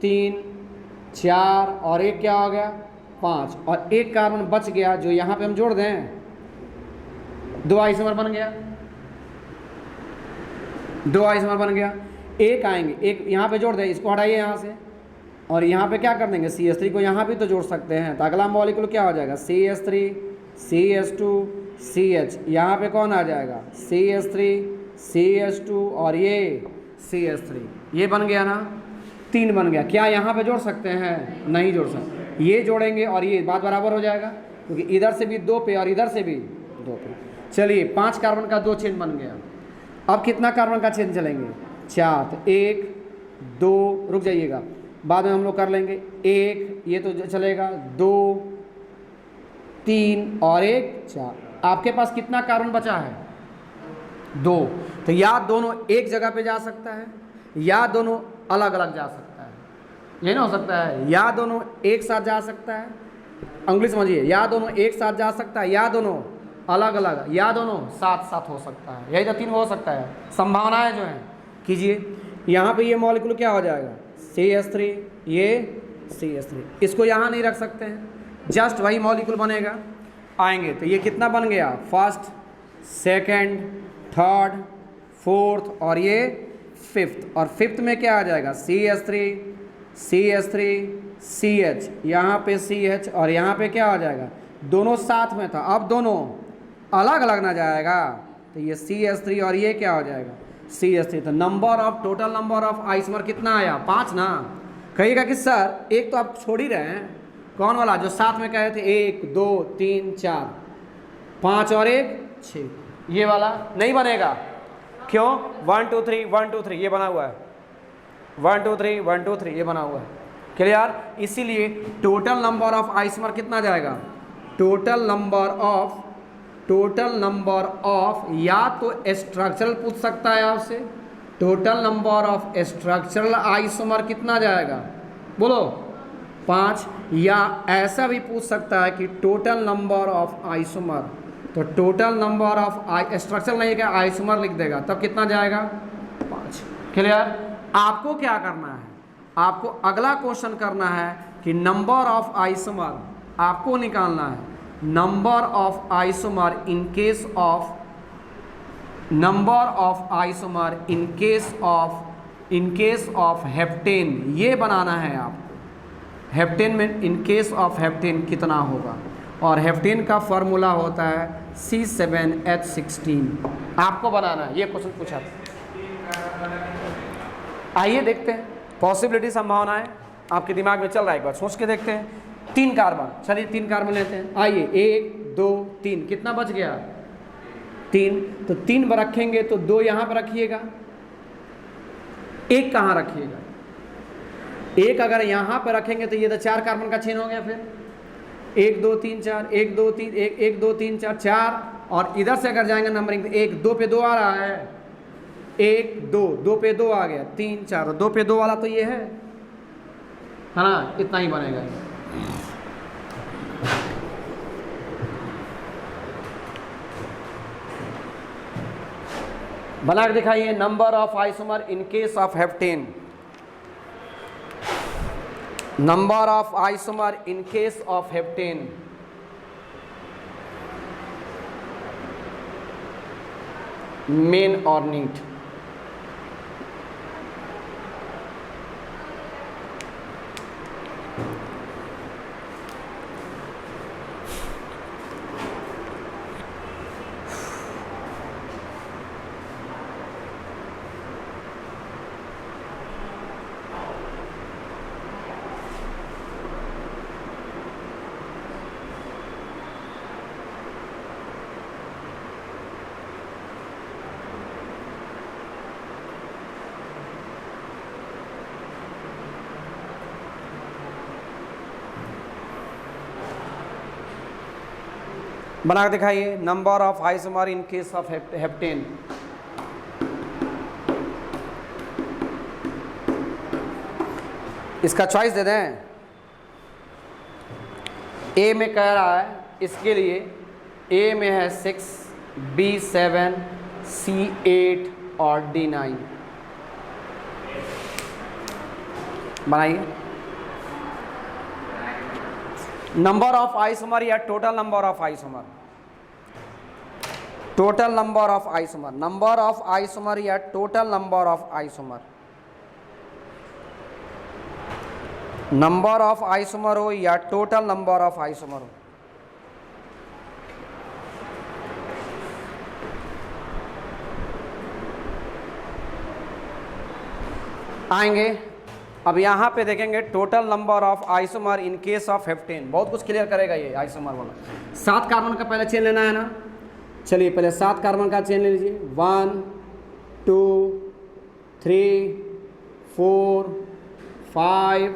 3, 4 और 1 क्या हो गया? 5, और 1 कार्बन बच गया जो यहाँ पे हम जोड़ दें, 2 आइसोमर बन गया, 2 आइसोमर बन गया। 1 आएंगे, 1 यहाँ पे जोड़ दें, इसको हटाइए यहाँ से और यहाँ पे क्या कर देंगे? CH3 को यहाँ भी तो जोड़ सकते हैं। तो अगला मॉलिक्यूल क्या हो जाएगा? CH3, CH2, CH, यहाँ पे कौन आ जाएगा? CH3, CH2 और ये CH3, ये बन गया ना, 3 बन गया। क्या यहाँ पे जोड़ सकते हैं? नहीं जोड़ सकते। ये जोड़ेंगे और ये बात बराबर हो जाएगा, क्योंकि इधर से भी 2 पे और इधर से भी 2 पे। चलिए 5 कार्बन का 2 चेन बन गया। अब कितना कार्बन का चेन चलेंगे? 4। तो 1 2, रुक जाइएगा, बाद में हम लोग कर लेंगे। 1 ये तो चलेगा, 2 3 और 1 4। आपके पास कितना कार्बन बचा है? 2। तो या दोनों एक जगह पे जा सकता है या दोनों अलग अलग जा सकता है, ये ना हो सकता है, या दोनों एक साथ जा सकता है, अंग्रेजी समझिए, या दोनों एक साथ जा सकता है या दोनों अलग अलग, या दोनों साथ साथ हो सकता है। यही तो 3 हो सकता है, संभावनाएं जो हैं। कीजिए, यहाँ पे ये मॉलिक्यूल क्या हो जाएगा? CH3, ये CH3, इसको यहाँ नहीं रख सकते हैं, जस्ट वही मॉलिक्यूल बनेगा। आएंगे तो ये कितना बन गया? फर्स्ट, सेकंड, थर्ड, फोर्थ और ये फिफ्थ। और फिफ्थ में क्या आ जाएगा? CH3 CH3 CH, यहाँ पे CH और यहाँ पे क्या आ जाएगा? दोनों साथ में था, अब दोनों अलग अलग ना जाएगा, तो ये CH3 और ये क्या हो जाएगा? CH3। तो number of, total number of isomer कितना आया? 5 ना। कहिएगा कि सर एक तो आप छोड़ ही रहे हैं, कौन वाला जो साथ में कहे थे? 1 2 3 4 5 और 1 6, ये वाला नहीं बनेगा। क्यों? 1 2 3 1 2 3 ये बना हुआ है, 1 2 3 1 2 3 ये बना हुआ है, क्लियर? इसीलिए टोटल नंबर ऑफ आइसोमर कितना जाएगा? टोटल नंबर ऑफ या तो स्ट्रक्चरल पूछ सकता है आपसे, total number of structural isomer कितना जाएगा? बोलो 5। या ऐसा भी पूछ सकता है कि टोटल नंबर ऑफ आइसोमर, तो टोटल नंबर ऑफ स्ट्रक्चर नहीं क्या, आइसोमर लिख देगा, तब कितना जाएगा? 5। क्लियर? आपको क्या करना है? आपको अगला क्वेश्चन करना है कि नंबर ऑफ आइसोमर आपको निकालना है, number of isomer in case of, number of isomer in case of heptane, ये बनाना है आपको। हेप्टेन में इन केस ऑफ हेप्टेन कितना होगा? और हेप्टेन का फॉर्मूला होता है C7H16, आपको बनाना है। ये क्वेश्चन पूछा था। आइए देखते हैं, पॉसिबिलिटी, संभावनाएं आपके दिमाग में चल रहा है, एक बार सोच के देखते हैं। 3 कार्बन, चलिए 3 कार्बन लेते हैं। आइए 1 2 3, कितना बच गया? 3। तो 3 पर रखेंगे तो 2 यहाँ पर रखिएगा, 1 कहाँ रखिएगा? 1 अगर यहाँ पर रखेंगे तो ये तो 4 कार्बन का चेन हो गया। फिर 1 2 3 4 1 2 3 1 2 3 4 4, और इधर से अगर जाएंगे नंबरिंग तो 1 2 पे 2 आ रहा है, 1 2 2 पे 2 आ गया, 3 4, 2 पे 2 वाला तो ये है ना, इतना ही बनेगा। बना के दिखाइए, number of isomer in case of heptane, number of isomer in case of heptane. Main और नीट, बना के दिखाइए, number of isomer in case of heptane. इसका चॉइस दे दें। ए में कह रहा है, इसके लिए ए में है 6, B 7, C 8 और D 9। बनाइए, नंबर ऑफ आइसोमर या total number of isomer, total number of isomer, number of isomer या total number of isomer, number of isomer हो या टोटल नंबर ऑफ आइसोमर हो। आएंगे अब यहाँ पे देखेंगे total number of isomer in case of heptane, बहुत कुछ क्लियर करेगा ये आइसोमर वाला। 7 कार्बन का पहले चेन लेना है ना, चलिए पहले 7 कार्बन का चेन ले लीजिए। 1 2 3 4 5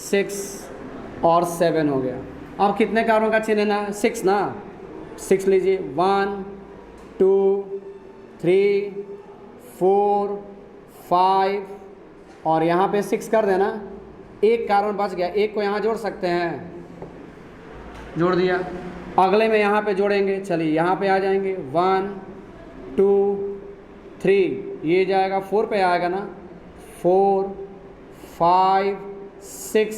6 और 7 हो गया। अब कितने कार्बन का चेन लेना है? 6 ना, 6 लीजिए। 1 2 3 4 5 और यहाँ पे 6 कर देना। एक कार्बन बच गया, एक को यहाँ जोड़ सकते हैं, जोड़ दिया। अगले में यहाँ पे जोड़ेंगे, चलिए यहाँ पे आ जाएंगे 1 2 3, ये जाएगा 4 पे आएगा ना, 4 5 6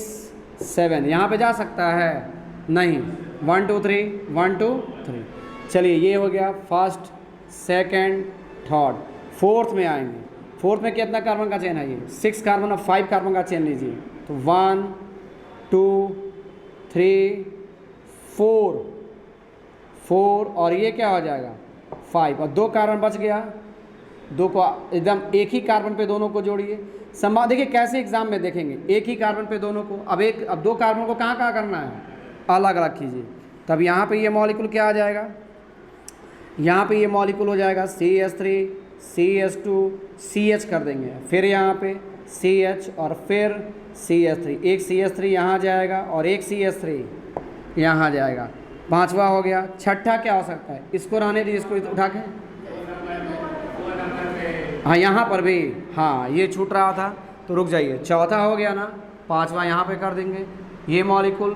7, यहाँ पे जा सकता है नहीं, 1 2 3 1 2 3। चलिए ये हो गया फर्स्ट सेकंड थर्ड। फोर्थ में आएंगे, फोर्थ में कितना कार्बन का चेन है? ये 6 कार्बन और 5 कार्बन का चेन लीजिए, तो 1 2 3 4 और ये क्या हो जाएगा 5, और 2 कार्बन बच गया। 2 को एकदम एक ही कार्बन पे दोनों को जोड़िए। संभाव देखिए कैसे एग्जाम में देखेंगे, एक ही कार्बन पे दोनों को। अब 2 कार्बन को कहाँ करना है? अलग अलग कीजिए। तब यहाँ पे ये मॉलिक्यूल क्या आ जाएगा? यहाँ पे ये मॉलिक्यूल हो जाएगा CH3 CH2 CH कर देंगे, फिर यहाँ पे CH और फिर CH3, एक CH3 यहाँ जाएगा और एक CH3 यहाँ जाएगा। 5वां हो गया। छठा क्या हो सकता है? इसको रहने दीजिए, इसको उठा के, हाँ यहाँ पर भी, हाँ ये छूट रहा था तो रुक जाइए। चौथा हो गया ना, 5वां यहाँ पे कर देंगे। ये मॉलिक्यूल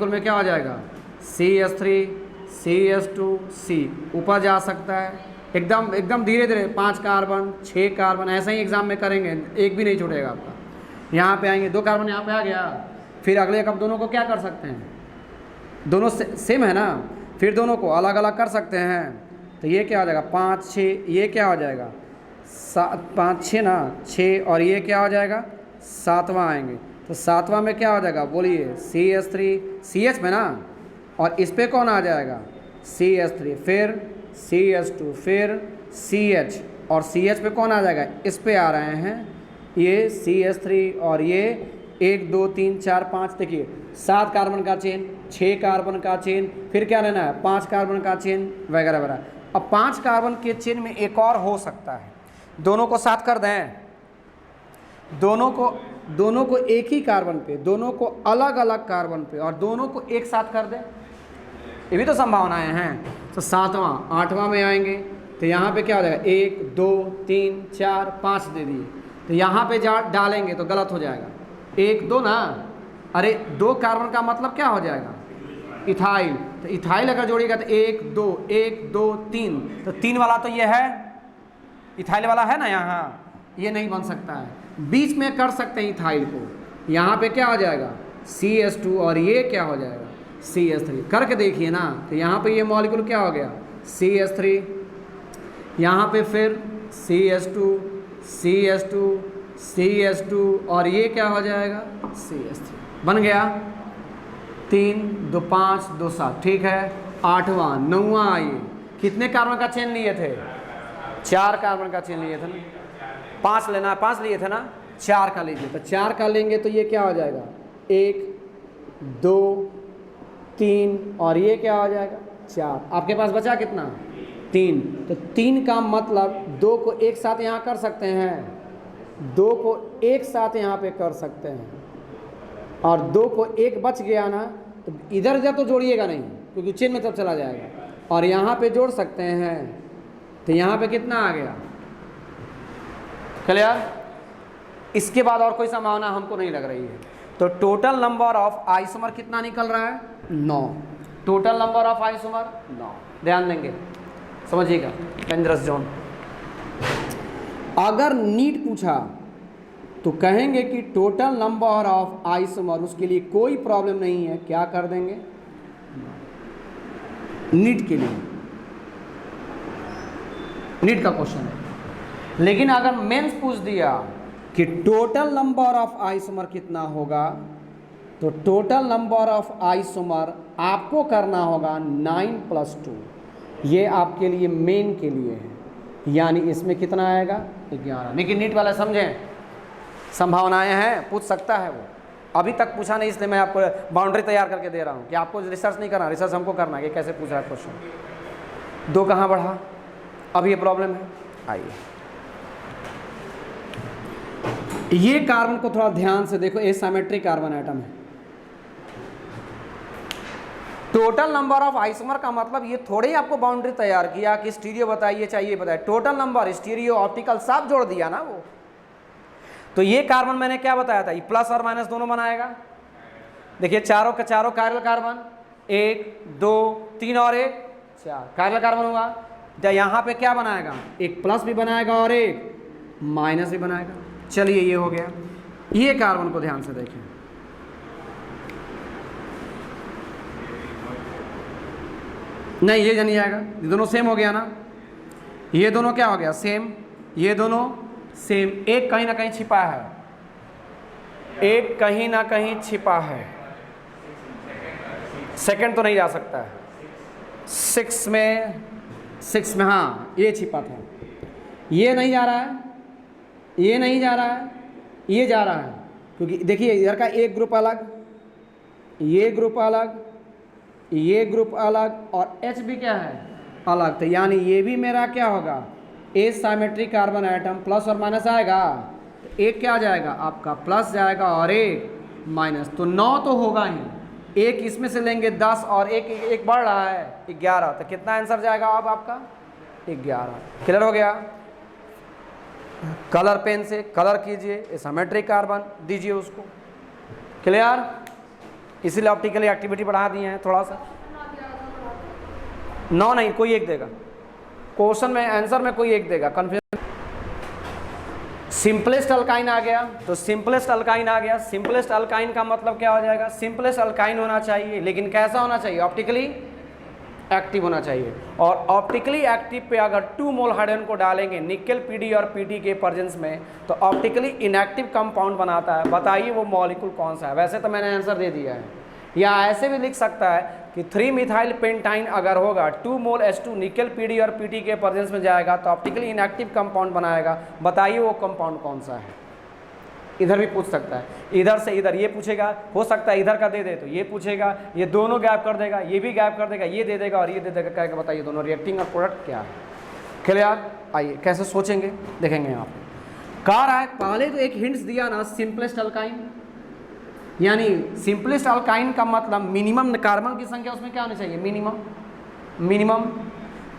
में क्या हो जाएगा? CH3 CH2 C ऊपर जा सकता है, एकदम धीरे धीरे 5 कार्बन 6 कार्बन ऐसे ही एग्जाम में करेंगे, एक भी नहीं छूटेगा आपका। यहाँ पे आएंगे, 2 कार्बन यहाँ पे आ गया। फिर अगले कब दोनों को क्या कर सकते हैं? दोनों सेम है ना, फिर दोनों को अलग अलग कर सकते हैं। तो ये क्या हो जाएगा 5 6, ये क्या हो जाएगा 7 5 6 ना 6, और ये क्या हो जाएगा 7वां आएंगे। तो 7वां में क्या हो जाएगा बोलिए? CH3 CH में ना, और इस पे कौन आ जाएगा? CH3, फिर CH2, फिर CH, और CH पे कौन आ जाएगा? इस पे आ रहे हैं ये CH3, और ये 1 2 3 4 5, देखिए 7 कार्बन का चेन, 6 कार्बन का चेन, फिर क्या लेना है 5 कार्बन का चेन वगैरह वगैरह। अब 5 कार्बन के चेन में एक और हो सकता है, दोनों को साथ कर दें, दोनों को एक ही कार्बन पे, दोनों को अलग अलग कार्बन पे, और दोनों को एक साथ कर दें, ये भी तो संभावनाएं हैं। तो 7वां 8वां में आएंगे, तो यहाँ पे क्या हो जाएगा 1 2 3 4 5 दे दिए, तो यहाँ पे डालेंगे तो गलत हो जाएगा 1 2 ना, अरे 2 कार्बन का मतलब क्या हो जाएगा? इथाइल। तो इथाइल अगर जोड़िएगा तो 1 2 1 2 3, तो 3 वाला तो ये है, इथाइल वाला है ना यहाँ, ये नहीं बन सकता है। बीच में कर सकते हैं इथाइल को, यहाँ पे क्या हो जाएगा CH2, और ये क्या हो जाएगा CH3। करके देखिए ना, तो यहाँ पे ये मॉलिक्यूल क्या हो गया CH3, यहाँ पे फिर CH2 CH2 CH2, और ये क्या हो जाएगा CH3, बन गया 3 2 5 2 7, ठीक है। 8वां 9वां आइए, कितने कार्बन का चेन लिए थे? 4 कार्बन का चेन लिए थे ना, 5 लेना, 5 लिए थे ना, 4 का लीजिए। तो 4 का लेंगे तो ये क्या हो जाएगा 1 2 3, और ये क्या हो जाएगा 4। आपके पास बचा कितना? 3। तो 3 का मतलब 2 को एक साथ यहाँ कर सकते हैं, 2 को एक साथ यहाँ पे कर सकते हैं, और 2 को एक बच गया ना, तो इधर उधर तो जोड़िएगा नहीं क्योंकि चेन में तब चला जाएगा, और यहाँ पे जोड़ सकते हैं। तो यहाँ पे कितना आ गया? क्लियर? इसके बाद और कोई संभावना हमको नहीं लग रही है। तो टोटल नंबर ऑफ आइसोमर कितना निकल रहा है? 9। Total number of isomer 9। ध्यान देंगे, समझिएगा डेंजरस जोन। अगर नीट पूछा तो कहेंगे कि टोटल नंबर ऑफ आइसोमर, उसके लिए कोई प्रॉब्लम नहीं है, क्या कर देंगे नीट के लिए, नीट का क्वेश्चन है। लेकिन अगर मेंस पूछ दिया कि टोटल नंबर ऑफ आइसोमर कितना होगा, तो टोटल नंबर ऑफ आइसोमर आपको करना होगा 9 + 2, ये आपके लिए मेन के लिए है, यानी इसमें कितना आएगा 11। लेकिन नीट वाला समझें, संभावनाएं हैं, पूछ सकता है वो, अभी तक पूछा नहीं, इसलिए मैं आपको बाउंड्री तैयार करके दे रहा हूँ कि आपको रिसर्च नहीं करना, रिसर्च हमको करना है कि कैसे पूछ रहा है क्वेश्चन। 2 कहाँ बढ़ा? अब ये प्रॉब्लम है। आइए ये कार्बन को थोड़ा ध्यान से देखो, एसिमेट्रिक कार्बन एटम है। टोटल नंबर ऑफ आइसोमर का मतलब ये थोड़े ही आपको बाउंड्री तैयार किया कि स्टीरियो बताइए चाहिए बताइए, टोटल नंबर स्टीरियो ऑप्टिकल सब जोड़ दिया ना वो। तो ये कार्बन मैंने क्या बताया था, ये प्लस और माइनस दोनों बनाएगा। देखिए चारों का चारों कायरल कार्बन, 1 2 3 और 1 4 कायरल कार्बन होगा। तो यहाँ पे क्या बनाएगा, एक प्लस भी बनाएगा और एक माइनस भी बनाएगा। चलिए ये हो गया। ये कार्बन को ध्यान से देखें, नहीं ये नहीं आएगा, ये दोनों सेम हो गया ना, ये दोनों क्या हो गया सेम, ये दोनों सेम। एक कहीं ना कहीं छिपा है, एक कहीं ना कहीं छिपा है, सेकंड तो नहीं जा सकता है। 6 में हाँ ये छिपा था, ये नहीं जा रहा है, ये नहीं जा रहा है, ये जा रहा है, क्योंकि देखिए इधर का एक ग्रुप अलग, ये ग्रुप अलग, ये ग्रुप अलग और H भी क्या है अलग। तो यानी ये भी मेरा क्या होगा एसिमेट्रिक कार्बन एटम, प्लस और माइनस आएगा। तो एक क्या जाएगा आपका प्लस जाएगा और एक माइनस, तो 9 तो होगा ही। एक इसमें से लेंगे 10 और एक बढ़ रहा है 11, तो कितना आंसर जाएगा अब आपका 11। क्लियर हो गया। कलर पेन से कलर कीजिए, एसिमेट्रिक कार्बन दीजिए उसको। क्लियर, इसीलिए ऑप्टिकली एक्टिविटी बढ़ा दिए हैं थोड़ा सा। 9 नहीं, कोई एक देगा क्वेश्चन में, आंसर में कोई एक देगा। कन्फ्यूजन। सिंपलेस्ट अल्काइन आ गया, तो सिंपलेस्ट अल्काइन आ गया। सिंपलेस्ट अल्काइन का मतलब क्या हो जाएगा, सिंपलेस्ट अल्काइन होना चाहिए, लेकिन कैसा होना चाहिए, ऑप्टिकली एक्टिव होना चाहिए। और ऑप्टिकली एक्टिव पे अगर 2 मोल हाइड्रोजन को डालेंगे निकेल पीडी और पीटी के प्रेजेंस में, तो ऑप्टिकली इनएक्टिव कंपाउंड बनाता है। बताइए वो मॉलिक्यूल कौन सा है। वैसे तो मैंने आंसर दे दिया है, या ऐसे भी लिख सकता है कि 3 मिथाइल पेंटाइन अगर होगा 2 मोल H2 निकेल पीडी और पीटी के प्रेजेंस में जाएगा तो ऑप्टिकली इनएक्टिव कंपाउंड बनाएगा। बताइए वो कंपाउंड कौन सा है। इधर भी पूछ सकता है, इधर से इधर ये पूछेगा, हो सकता है इधर का दे दे तो ये पूछेगा, ये दोनों गैप कर देगा, ये भी गैप कर देगा, ये दे देगा और ये दे देगा। क्या बताइए दोनों रिएक्टिंग और प्रोडक्ट क्या है। क्लियर। आइए कैसे सोचेंगे देखेंगे यहाँ पे। कह रहा है पहले तो एक हिंट्स दिया ना, सिंपलेस्ट अल्काइन, यानी सिंपलेस्ट अल्काइन का मतलब मिनिमम कार्बन की संख्या उसमें क्या होनी चाहिए, मिनिमम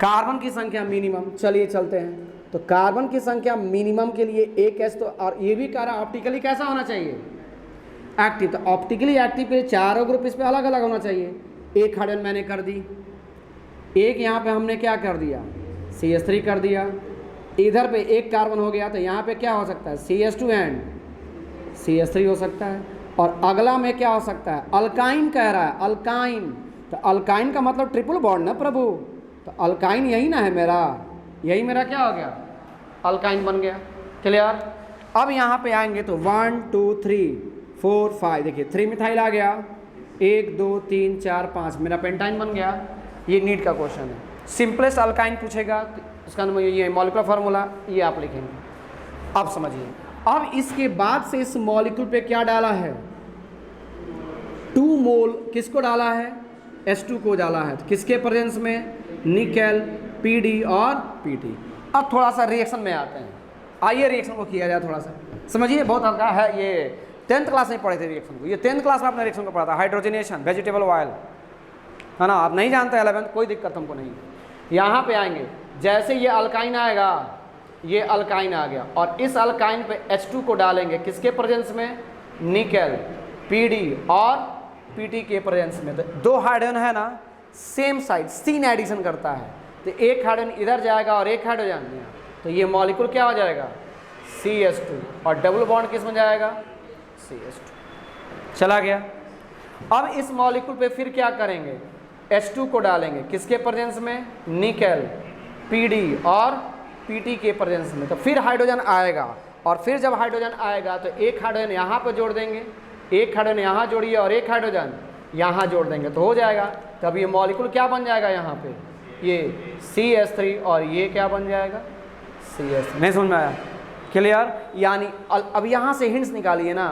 कार्बन की संख्या मिनिमम। चलिए चलते हैं, तो कार्बन की संख्या मिनिमम के लिए एक एस, तो और ये भी कह रहा है ऑप्टिकली कैसा होना चाहिए, एक्टिव। तो ऑप्टिकली एक्टिव के लिए चारों ग्रुप इस पे अलग अलग होना चाहिए। एक हाइड्रोजन मैंने कर दी, एक यहाँ पे हमने क्या कर दिया CH3 कर दिया, इधर पे एक कार्बन हो गया, तो यहाँ पे क्या हो सकता है CH2 एंड CH3 हो सकता है। और अगला में क्या हो सकता है, अल्काइन कह रहा है, अल्काइन। तो अल्काइन का मतलब ट्रिपल बॉन्ड ना प्रभु, तो अल्काइन यही ना है मेरा, यही मेरा क्या हो गया अल्काइन बन गया। क्लियर। अब यहाँ पे आएंगे तो 1 2 3 4 5, देखिए 3 मिथाइल आ गया, 1 2 3 4 5 मेरा पेंटाइन बन गया। ये नीट का क्वेश्चन है, सिंपलेस्ट अल्काइन पूछेगा तो इसका नाम ये मॉलिक्यूलर फार्मूला ये आप लिखेंगे। अब समझिए, अब इसके बाद से इस मॉलिक्यूल पे क्या डाला है, 2 मोल किसको डाला है, H2 को डाला है। तो किसके प्रेजेंस में, निकेल पीडी और पीटी। अब थोड़ा सा रिएक्शन में आते हैं, आइए रिएक्शन को किया जाए थोड़ा सा। समझिए बहुत हल्का है, ये 10th क्लास में पढ़े थे रिएक्शन को, ये 10th क्लास में आपने रिएक्शन को पढ़ा था, हाइड्रोजनेशन वेजिटेबल ऑयल, है ना। आप नहीं जानते 11th, कोई दिक्कत हमको नहीं। यहाँ पे आएंगे, जैसे ये अल्काइन आएगा, ये अल्काइन आ गया, और इस अल्काइन पे H2 को डालेंगे किसके प्रेजेंस में, निकेल पीडी और पीटी के प्रेजेंस में। तो 2 हाइड्रोजन है ना सेम साइड, सीन एडिशन करता है, तो एक हाइड्रोजन इधर जाएगा और एक हाइड्रोजन यहाँ, तो ये मॉलिक्यूल क्या हो जाएगा CH2, और डबल बॉन्ड किस में जाएगा CH2, चला गया। अब इस मॉलिक्यूल पे फिर क्या करेंगे, H2 को डालेंगे किसके प्रेजेंस में, निकेल पीडी और पीटी के प्रेजेंस में। तो फिर हाइड्रोजन आएगा, और फिर जब हाइड्रोजन आएगा तो एक हाइड्रोजन यहाँ पर जोड़ देंगे, एक हाइड्रोजन यहाँ जोड़िए और एक हाइड्रोजन यहाँ जोड़ देंगे, तो हो जाएगा। तब ये मॉलिक्यूल क्या बन जाएगा, यहाँ पे ये CH3 और ये क्या बन जाएगा CH3। नहीं समझ में आया। क्लियर। यानी अब यहाँ से हिंट्स निकालिए ना,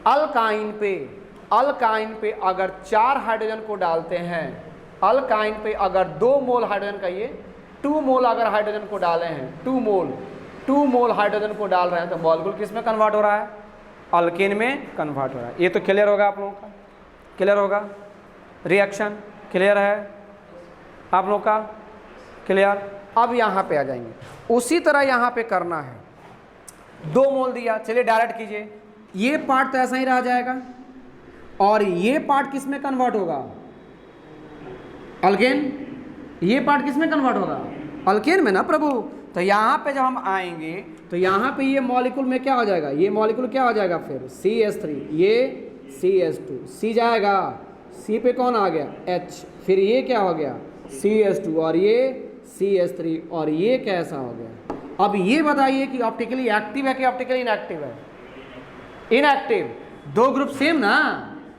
अल्काइन पे अगर 4 हाइड्रोजन को डालते हैं, अल्काइन पे अगर 2 मोल हाइड्रोजन का ये 2 मोल अगर हाइड्रोजन को डाले हैं, 2 मोल हाइड्रोजन को डाल रहे हैं तो मॉलिक्यूल किस में कन्वर्ट हो रहा है? अल्केन में कन्वर्ट हो रहा है। ये तो क्लियर होगा आप लोगों का, क्लियर होगा? रिएक्शन क्लियर है आप लोगों का? क्लियर? अब यहाँ पे आ जाएंगे, उसी तरह यहाँ पे करना है। 2 मोल दिया, चलिए डायरेक्ट कीजिए। ये पार्ट तो ऐसा ही रह जाएगा और ये पार्ट किस में कन्वर्ट होगा? अल्केन। ये पार्ट किस में कन्वर्ट होगा? अल्केन में ना प्रभु। तो यहाँ पे जब हम आएंगे तो यहाँ पे ये मॉलिक्यूल में क्या हो जाएगा? ये मॉलिक्यूल क्या हो जाएगा फिर? CH3, ये CH2, C जाएगा, C पे कौन आ गया? H, फिर ये क्या हो गया? CH2 और ये CH3 और ये कैसा हो गया? अब ये बताइए कि ऑप्टिकली एक्टिव है कि ऑप्टिकली इनएक्टिव है? इनएक्टिव। 2 ग्रुप सेम ना,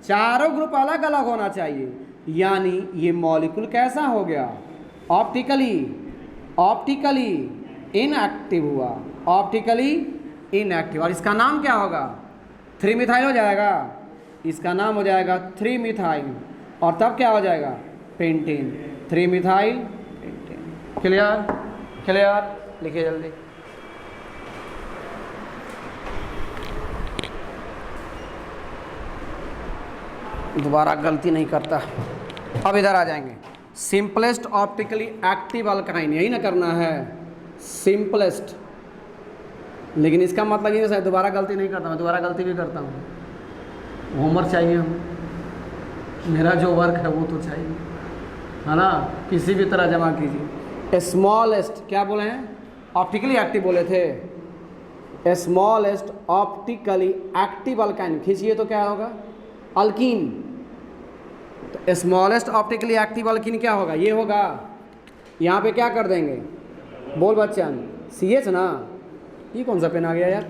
चारों ग्रुप अलग अलग होना चाहिए, यानी ये मॉलिक्यूल कैसा हो गया? ऑप्टिकली इनएक्टिव हुआ, ऑप्टिकली इनएक्टिव। और इसका नाम क्या होगा? 3 मिथाइल हो जाएगा, इसका नाम हो जाएगा 3 मिथाइल और तब क्या हो जाएगा? Pentane, 3 methyl pentane. Clear? Clear? लिखिए जल्दी। दोबारा गलती नहीं करता। अब इधर आ जाएंगे, सिंपलेस्ट ऑप्टिकली एक्टिव अल्काइन, यही ना करना है, सिंपलेस्ट। लेकिन इसका मतलब ये है दोबारा गलती नहीं करता, मैं दोबारा गलती भी करता हूँ। होमवर्क चाहिए हमें, मेरा जो वर्क है वो तो चाहिए, है ना? किसी भी तरह जमा कीजिए। स्मॉलेस्ट क्या बोले हैं? ऑप्टिकली एक्टिव बोले थे। स्मॉलेस्ट ऑप्टिकली एक्टिव अल्काइन खींचिए तो क्या होगा? अल्कीन। तो स्मॉलेस्ट ऑप्टिकली एक्टिव अल्कीन क्या होगा? ये होगा। यहाँ पे क्या कर देंगे? बोल बच्चन, CH ना। ये कौन सा पेन आ गया यार?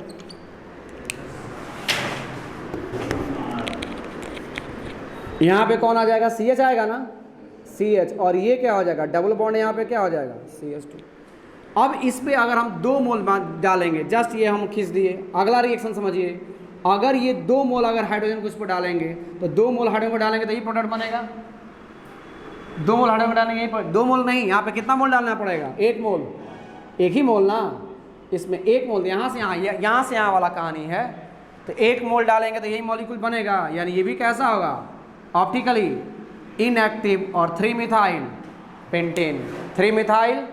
यहाँ पे कौन आ जाएगा? CH आएगा ना, CH। और ये क्या हो जाएगा? डबल बॉन्ड यहाँ पे क्या हो जाएगा? CH2। अब इस पे अगर हम 2 मोल डालेंगे, जस्ट ये हम खींच दिए, अगला रिएक्शन समझिए। अगर ये 2 मोल अगर हाइड्रोजन को इस पर डालेंगे तो 2 मोल हाइड्रोजन को डालेंगे तो ये प्रोडक्ट बनेगा। 2 मोल हाइड्रोजन को डालेंगे यहीं पर, 2 मोल नहीं, यहाँ पे कितना मोल डालना पड़ेगा? 1 मोल। एक ही मोल ना, इसमें 1 मोल, यहाँ से यहाँ वाला कहानी है। तो 1 मोल डालेंगे तो यही मॉलिक्यूल बनेगा, यानी ये भी कैसा होगा? ऑप्टिकली इनएक्टिव और 3 मिथाइल पेंटेन, 3 मिथाइल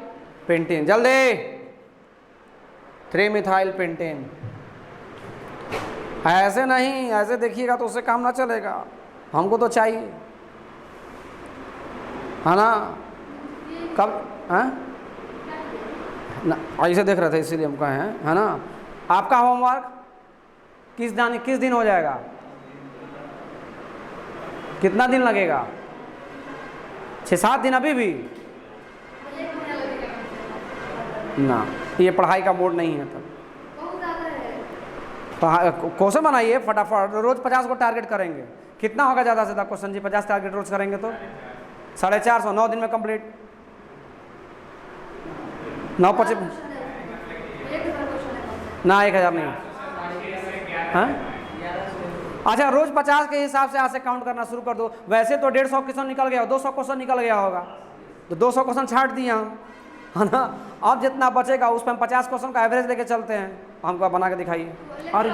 पेंटेन। जल्दी, 3 मिथाइल पेंटेन। ऐसे नहीं, ऐसे देखिएगा तो उससे काम ना चलेगा, हमको तो चाहिए, है ना? कब? हैं ना, ऐसे देख रहे थे इसीलिए हम कहे हैं, है ना? आपका होमवर्क किस दिन हो जाएगा? कितना दिन लगेगा? 6-7 दिन अभी भी ना, ये पढ़ाई का बोर्ड नहीं है। तब क्वेश्चन बनाइए फटाफट, रोज 50 को टारगेट करेंगे। कितना होगा ज़्यादा से ज़्यादा क्वेश्चन जी? 50 टारगेट रोज करेंगे तो 450, 9 दिन में कंप्लीट। 9-5 ना, 1000 नहीं। हाँ अच्छा, रोज 50 के हिसाब से आज से काउंट करना शुरू कर दो। वैसे तो 150 क्वेश्चन निकल गया, 200 क्वेश्चन निकल गया होगा, तो 200 क्वेश्चन छाट दिए हम, है ना? अब जितना बचेगा उस पर हम 50 क्वेश्चन का एवरेज लेके चलते हैं। हमको बना के दिखाइए। और